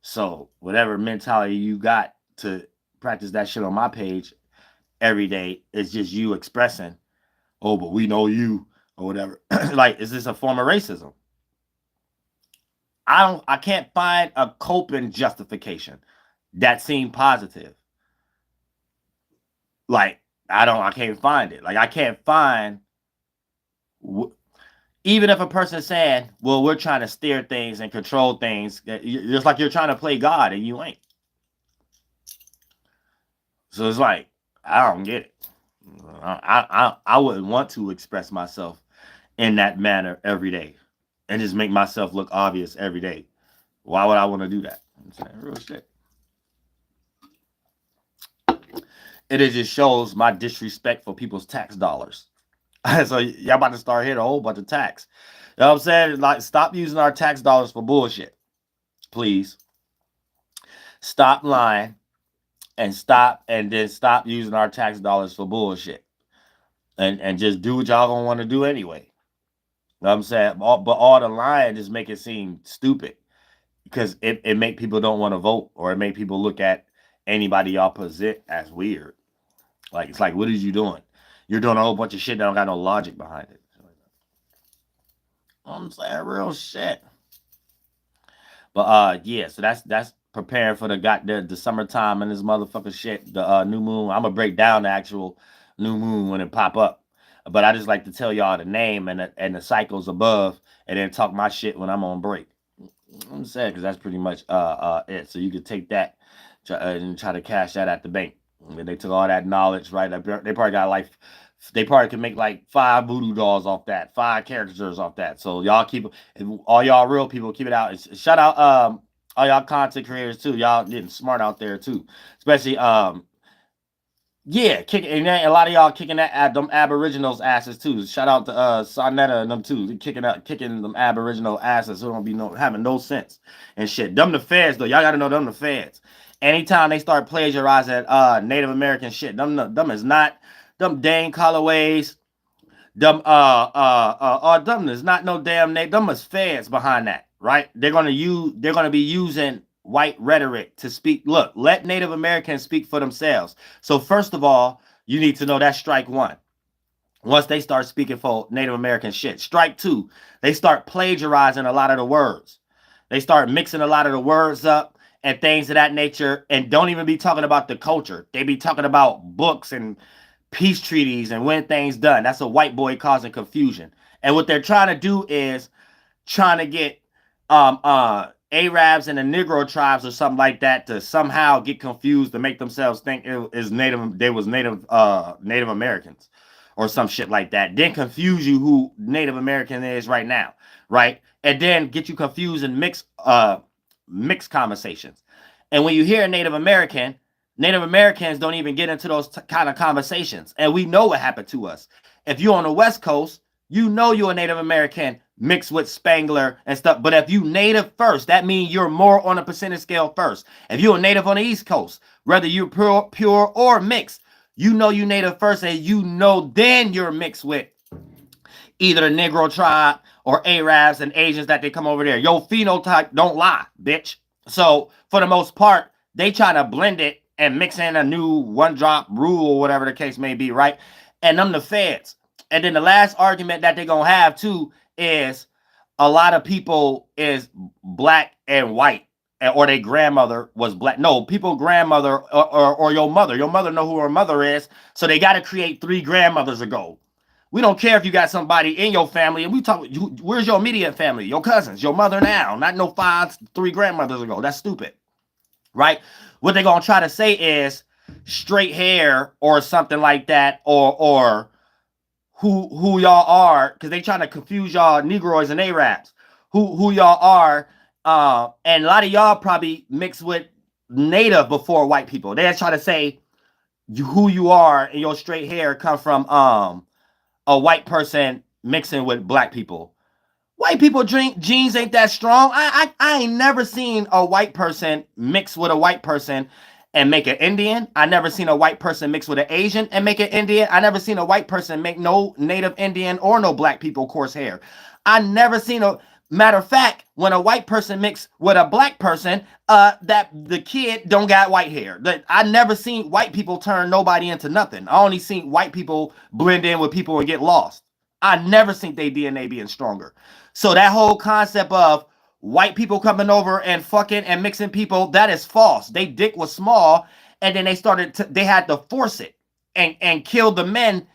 So whatever mentality you got to practice that shit on my page every day is just you expressing, oh, but we know you or whatever. Like, is this a form of racism? I can't find a coping justification that seemed positive. Like, I can't find it. Like, I can't find, even if a person's saying, well, we're trying to steer things and control things, it's like you're trying to play God and you ain't. So it's like, I don't get it. I wouldn't want to express myself in that manner every day and just make myself look obvious every day. Why would I want to do that? I'm saying real shit. It just shows my disrespect for people's tax dollars. So y'all about to start hitting a whole bunch of tax. You know what I'm saying? Like, stop using our tax dollars for bullshit. Please. Stop lying and stop using our tax dollars for bullshit. And just do what y'all gonna want to do anyway. You know what I'm saying? But all the lying just make it seem stupid. Because it make people don't want to vote, or it make people look at anybody y'all present as weird. Like, it's like, what are you doing? You're doing a whole bunch of shit that don't got no logic behind it. I'm saying real shit. But yeah, so that's preparing for the summertime and this motherfucking shit, the new moon. I'm gonna break down the actual new moon when it pop up. But I just like to tell y'all the name and the cycles above, and then talk my shit when I'm on break. I'm saying, because that's pretty much it. So you could take that and try to cash that at the bank. And they took all that knowledge, right? They probably got like, they probably could make like 5 voodoo dolls off that, 5 characters off that. So y'all keep, all y'all real people, keep it out. Shout out all y'all content creators too. Y'all getting smart out there too. Especially yeah, kicking, and a lot of y'all kicking that them Aboriginals asses too. Shout out to Sonetta and them too. They're kicking them Aboriginal asses who don't be having no sense and shit. Them the feds though. Y'all gotta know them the feds. Anytime they start plagiarizing Native American shit, them is not them Dane colorways. Them them is not no damn name. Them is feds behind that, right? They're gonna be using white rhetoric to speak. Look, let Native Americans speak for themselves. So first of all, you need to know that's strike one. Once they start speaking for Native American shit. Strike two, they start plagiarizing a lot of the words. They start mixing a lot of the words up and things of that nature, and don't even be talking about the culture. They be talking about books and peace treaties and when things done. That's a white boy causing confusion. And what they're trying to do is trying to get Arabs and the Negro tribes or something like that to somehow get confused to make themselves think it is Native Americans or some shit like that. Then confuse you who Native American is right now, right? And then get you confused and mixed conversations. And when you hear Native Americans don't even get into those kind of conversations. And we know what happened to us. If you're on the West Coast, you know you're a Native American mixed with Spangler and stuff. But if you Native first, that means you're more on a percentage scale first. If you're a Native on the East Coast, whether you're pure or mixed, you know you Native first, and you know then you're mixed with either the Negro tribe or Arabs and Asians that they come over there. Your phenotype don't lie, bitch. So for the most part, they try to blend it and mix in a new one-drop rule or whatever the case may be, right? And them the feds. And then the last argument that they're going to have, too, is a lot of people is black and white, or their grandmother was black. No, people grandmother or your mother. Your mother know who her mother is, so they got to create 3 grandmothers ago. We don't care if you got somebody in your family, and we talk, where's your immediate family? Your cousins, your mother now, not no 3 grandmothers ago. That's stupid, right? What they're going to try to say is straight hair or something like that, or who y'all are, because they trying to confuse y'all Negroids and Arabs, who y'all are, and a lot of y'all probably mixed with Native before white people. They're trying to say who you are and your straight hair come from a white person mixing with black people. White people drink genes ain't that strong. I ain't never seen a white person mix with a white person and make an Indian. I never seen a white person mix with an Asian and make an Indian. I never seen a white person make no native Indian or no black people coarse hair. I never seen a matter of fact, when a white person mix with a black person, that the kid don't got white hair. That I never seen white people turn nobody into nothing. I only seen white people blend in with people and get lost. I never seen their DNA being stronger. So that whole concept of white people coming over and fucking and mixing people, that is false. They dick was small, and then they had to force it and kill the men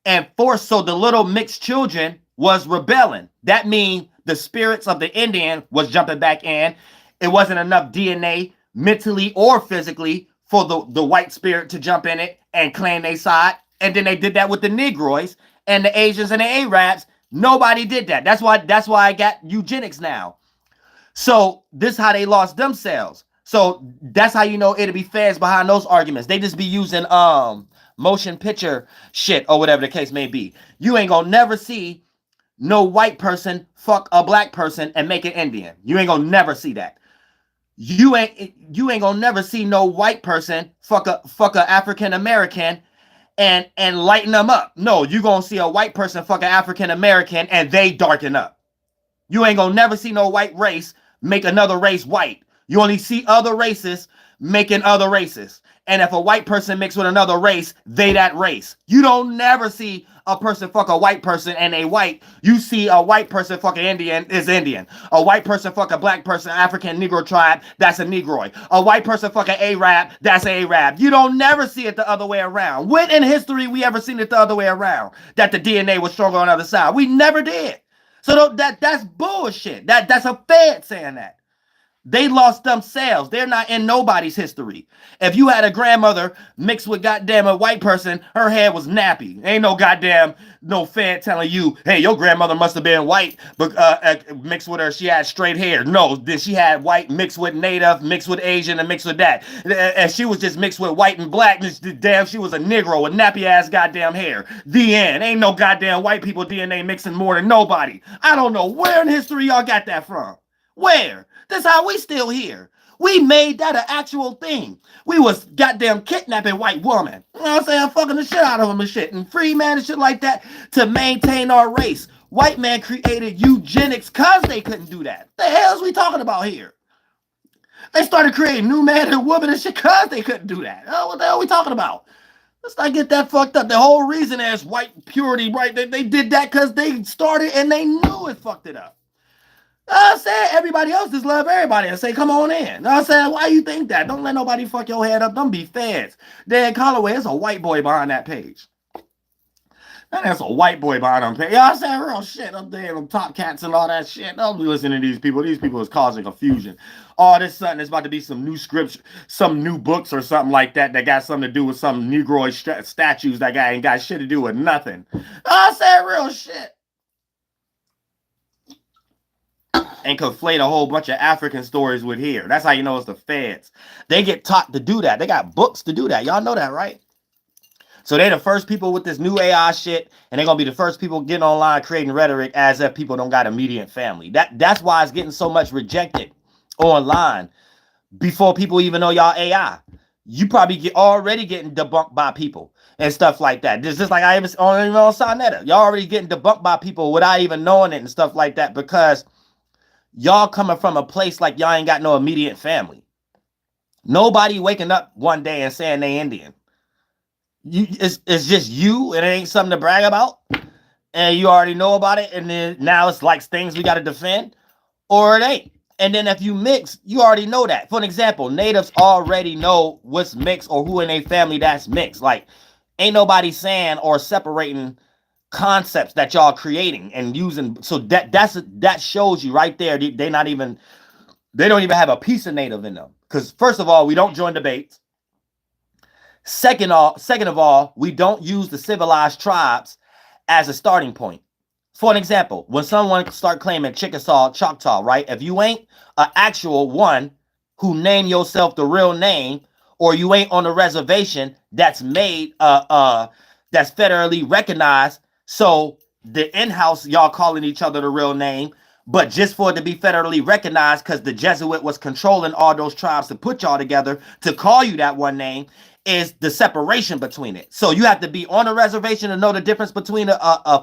and force, so the little mixed children was rebelling. That means the spirits of the Indian was jumping back in. It wasn't enough DNA mentally or physically for the white spirit to jump in it and claim their side. And then they did that with the Negroids and the Asians and the Arabs. Nobody did that. That's why I got eugenics now. So this is how they lost themselves. So that's how you know it'll be fans behind those arguments. They just be using motion picture shit or whatever the case may be. You ain't gonna never see no white person fuck a black person and make an Indian. You ain't gonna never see that. You ain't gonna never see no white person fuck a African American and lighten them up. No, you gonna see a white person fuck an African American and they darken up. You ain't gonna never see no white race make another race white. You only see other races making other races. And if a white person mix with another race, they that race. You don't never see a person fuck a white person and they white. You see a white person fuck an Indian is Indian. A white person fuck a black person, African Negro tribe, that's a Negroid. A white person fuck an Arab, that's an Arab. You don't never see it the other way around. When in history we ever seen it the other way around? That the DNA was stronger on the other side. We never did. So that's bullshit. That's a Fed saying that. They lost themselves. They're not in nobody's history. If you had a grandmother mixed with goddamn a white person, her hair was nappy. Ain't no goddamn no Fed telling you, hey, your grandmother must have been white, but mixed with her, she had straight hair. No, then she had white mixed with native, mixed with Asian, and mixed with that. And she was just mixed with white and black. Damn, she was a Negro with nappy ass goddamn hair. The end. Ain't no goddamn white people DNA mixing more than nobody. I don't know where in history y'all got that from. Where? That's how we still here. We made that an actual thing. We was goddamn kidnapping white woman. You know what I'm saying? Fucking the shit out of them and shit. And free man and shit like that to maintain our race. White man created eugenics because they couldn't do that. The hell is we talking about here? They started creating new man and woman and shit because they couldn't do that. Oh, what the hell are we talking about? Let's not get that fucked up. The whole reason is white purity, right? They did that because they started and they knew it fucked it up. I said everybody else just love everybody and say, come on in. I said, why you think that? Don't let nobody fuck your head up. Don't be feds. Dan Holloway, it's a white boy behind that page. And that's a white boy behind them page. I said real shit up there, them top cats and all that shit. Don't be listening to these people. These people is causing confusion. All this sudden, it's about to be some new scripture, some new books or something like that that got something to do with some Negroid statues that guy ain't got shit to do with nothing. I said real shit. And conflate a whole bunch of African stories with here. That's how you know it's the feds. They get taught to do that. They got books to do that. Y'all know that, right? So they're the first people with this new AI shit, and they're going to be the first people getting online creating rhetoric as if people don't got immediate family. That's why it's getting so much rejected online before people even know y'all AI. You probably already getting debunked by people and stuff like that. It's just like I even on Sonetta. Y'all already getting debunked by people without even knowing it and stuff like that because y'all coming from a place like y'all ain't got no immediate family. Nobody waking up one day and saying they Indian. It's just you, and it ain't something to brag about. And you already know about it, and then now it's like things we got to defend, or it ain't. And then if you mix, you already know that. For an example, natives already know what's mixed or who in a family that's mixed. Like, ain't nobody saying or separating concepts that y'all creating and using. So that shows you right there. They don't even have a piece of native in them. Because first of all, we don't join debates. Second of all, we don't use the civilized tribes as a starting point. For an example, when someone start claiming Chickasaw, Choctaw, right? If you ain't an actual one who name yourself the real name, or you ain't on a reservation that's made that's federally recognized. So the in-house, y'all calling each other the real name, But just for it to be federally recognized, because the Jesuit was controlling all those tribes to put y'all together to call you that one name, is the separation between it. So you have to be on a reservation to know the difference between a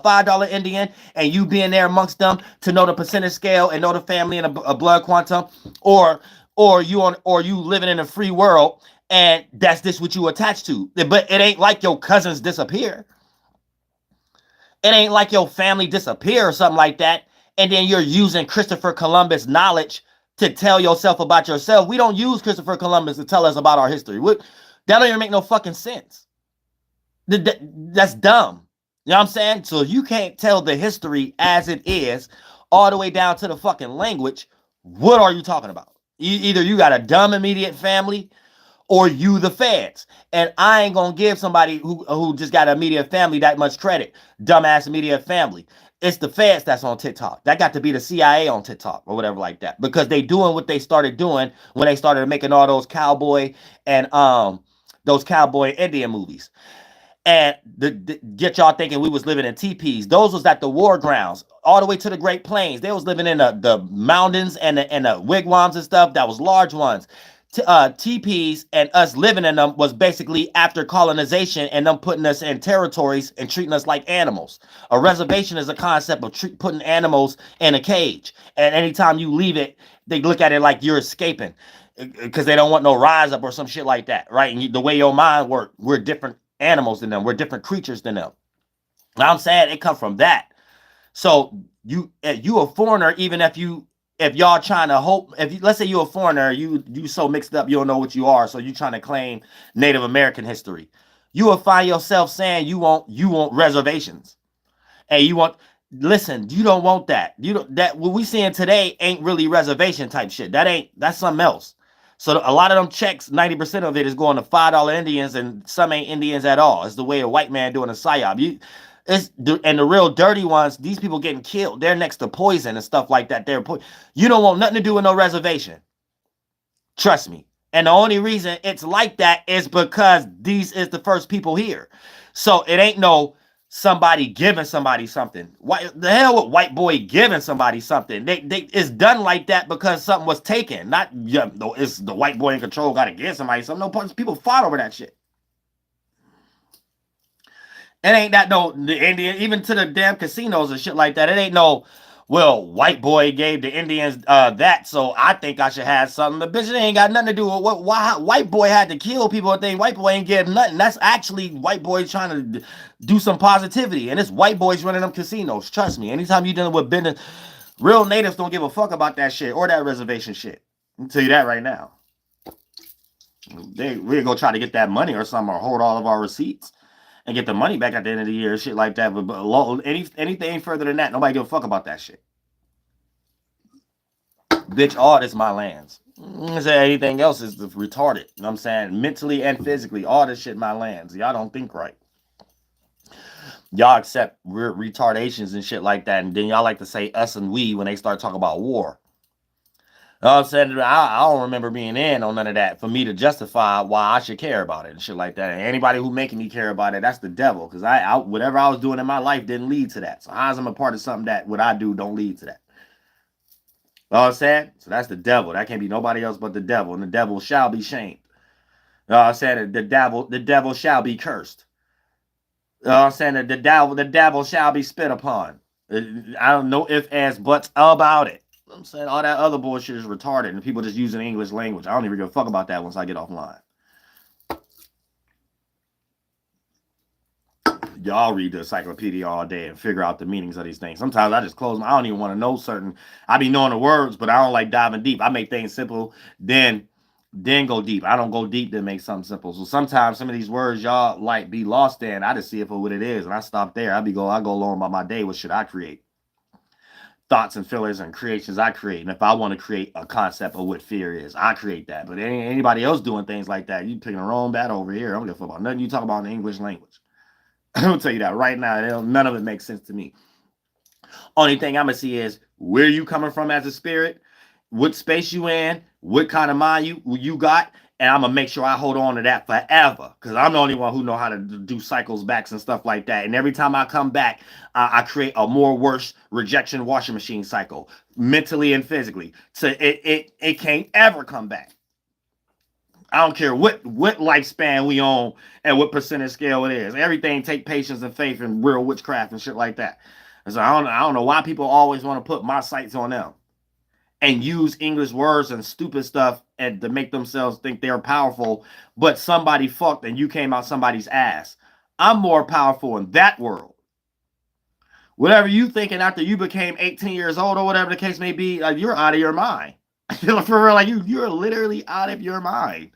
$5 Indian and you being there amongst them to know the percentage scale and know the family and a blood quantum, or you living in a free world and that's just what you attach to. But it ain't like your cousins disappear. It ain't like your family disappear or something like that. And then you're using Christopher Columbus knowledge to tell yourself about yourself. We don't use Christopher Columbus to tell us about our history. That don't even make no fucking sense. That's dumb. You know what I'm saying? So you can't tell the history as it is all the way down to the fucking language. What are you talking about? Either you got a dumb immediate family or you the feds. And I ain't gonna give somebody who just got an immediate family that much credit. Dumbass immediate family. It's the feds that's on TikTok. That got to be the CIA on TikTok or whatever like that. Because they doing what they started doing when they started making all those cowboy and those cowboy Indian movies. And get y'all thinking we was living in teepees. Those was at the war grounds, all the way to the Great Plains. They was living in the mountains and the wigwams and stuff. That was large ones. Teepees and us living in them was basically after colonization and them putting us in territories and treating us like animals. A reservation is a concept of putting animals in a cage. And anytime you leave it, they look at it like you're escaping because they don't want no rise up or some shit like that, right? And the way your mind works, we're different animals than them. We're different creatures than them. Now I'm saying it comes from that. So you a foreigner, even if y'all trying to hope, let's say you're a foreigner, you so mixed up, you don't know what you are, so you trying to claim Native American history, you will find yourself saying you want reservations, and listen, you don't want that. That what we seeing today ain't really reservation type shit. That's something else. So a lot of them checks, 90% of it is going to $5 Indians, and some ain't Indians at all. It's the way a white man doing a psyop. And the real dirty ones, these people getting killed. They're next to poison and stuff like that. You don't want nothing to do with no reservation. Trust me. And the only reason it's like that is because these is the first people here. So it ain't no somebody giving somebody something. The hell with white boy giving somebody something? It's done like that because something was taken. Not it's the white boy in control got to give somebody something. No, people fought over that shit. It ain't that the Indian, even to the damn casinos and shit like that. It ain't well, white boy gave the Indians that, so I think I should have something. The bitch, it ain't got nothing to do with why white boy had to kill people and think white boy ain't getting nothing. That's actually white boy trying to do some positivity, and it's white boys running them casinos. Trust me. Anytime you dealing with business, real natives don't give a fuck about that shit or that reservation shit. I'll tell you that right now. We're gonna try to get that money or something, or hold all of our receipts and get the money back at the end of the year, shit like that. But anything further than that, nobody give a fuck about that shit. Bitch, all this my lands. Anything else is retarded. You know what I'm saying? Mentally and physically, all this shit my lands. Y'all don't think right. Y'all accept retardations and shit like that, and then y'all like to say us and we when they start talking about war. You know what I'm saying? I don't remember being in on none of that for me to justify why I should care about it and shit like that. And anybody who making me care about it, that's the devil. Because whatever I was doing in my life didn't lead to that. So how's I'm a part of something that what I do don't lead to that? You know what I'm saying? So that's the devil. That can't be nobody else but the devil. And the devil shall be shamed. You know what I'm saying? The devil shall be cursed. You know what I'm saying? The devil shall be spit upon. I don't know if, as, buts about it. I'm saying all that other bullshit is retarded and people just using English language. I don't even give a fuck about that once I get offline. Y'all read the encyclopedia all day and figure out the meanings of these things. Sometimes I just close I don't even want to know certain. I be knowing the words, but I don't like diving deep. I make things simple, then go deep. I don't go deep, then make something simple. So sometimes some of these words y'all like be lost in. I just see it for what it is, and I stop there. I go along by my day. What should I create? Thoughts and feelings and creations I create. And if I want to create a concept of what fear is, I create that. But anybody else doing things like that, you picking the wrong battle over here. I don't give a fuck about nothing you talk about in the English language. I'll tell you that right now. None of it makes sense to me. Only thing I'm going to see is where you coming from as a spirit, what space you in, what kind of mind you got, And I'm going to make sure I hold on to that forever, because I'm the only one who know how to do cycles backs and stuff like that. And every time I come back, I create a more worse rejection washing machine cycle, mentally and physically. So it can't ever come back. I don't care what lifespan we on and what percentage scale it is. Everything take patience and faith and real witchcraft and shit like that. And so I don't know why people always want to put my sights on them and use English words and stupid stuff and to make themselves think they're powerful, but somebody fucked and you came out somebody's ass. I'm more powerful in that world. Whatever you thinking after you became 18 years old or whatever the case may be, like, you're out of your mind. For real, like you're literally out of your mind.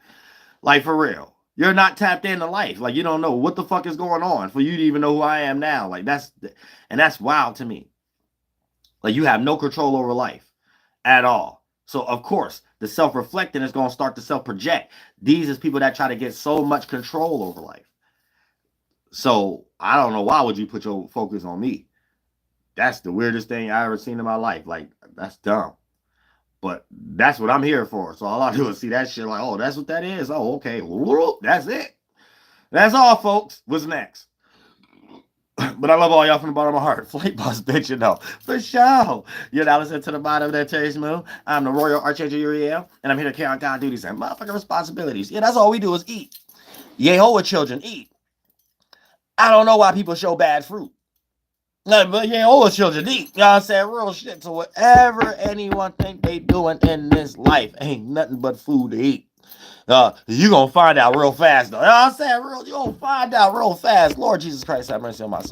Like, for real. You're not tapped into life. Like, you don't know what the fuck is going on for you to even know who I am now. Like, that's wild to me. Like, you have no control over life at all. So, of course, the self-reflecting is going to start to self-project. These is people that try to get so much control over life. So, I don't know, why would you put your focus on me? That's the weirdest thing I ever seen in my life. Like, that's dumb. But that's what I'm here for. So all I do is see that shit like, oh, that's what that is. Oh, okay. That's it. That's all, folks. What's next? But I love all y'all from the bottom of my heart. Flight boss, bitch, you know. For sure. You're now listening to the bottom of that Terry's Moon. I'm the Royal Archangel Uriel, and I'm here to carry on God duties and motherfucking responsibilities. Yeah, that's all we do is eat. Yahawah children, eat. I don't know why people show bad fruit. But Yahawah children eat. You know what I'm saying? Real shit. So whatever anyone think they doing in this life ain't nothing but food to eat. You gonna find out real fast though. You know what I'm saying? You gonna find out real fast. Lord Jesus Christ, have mercy on my soul.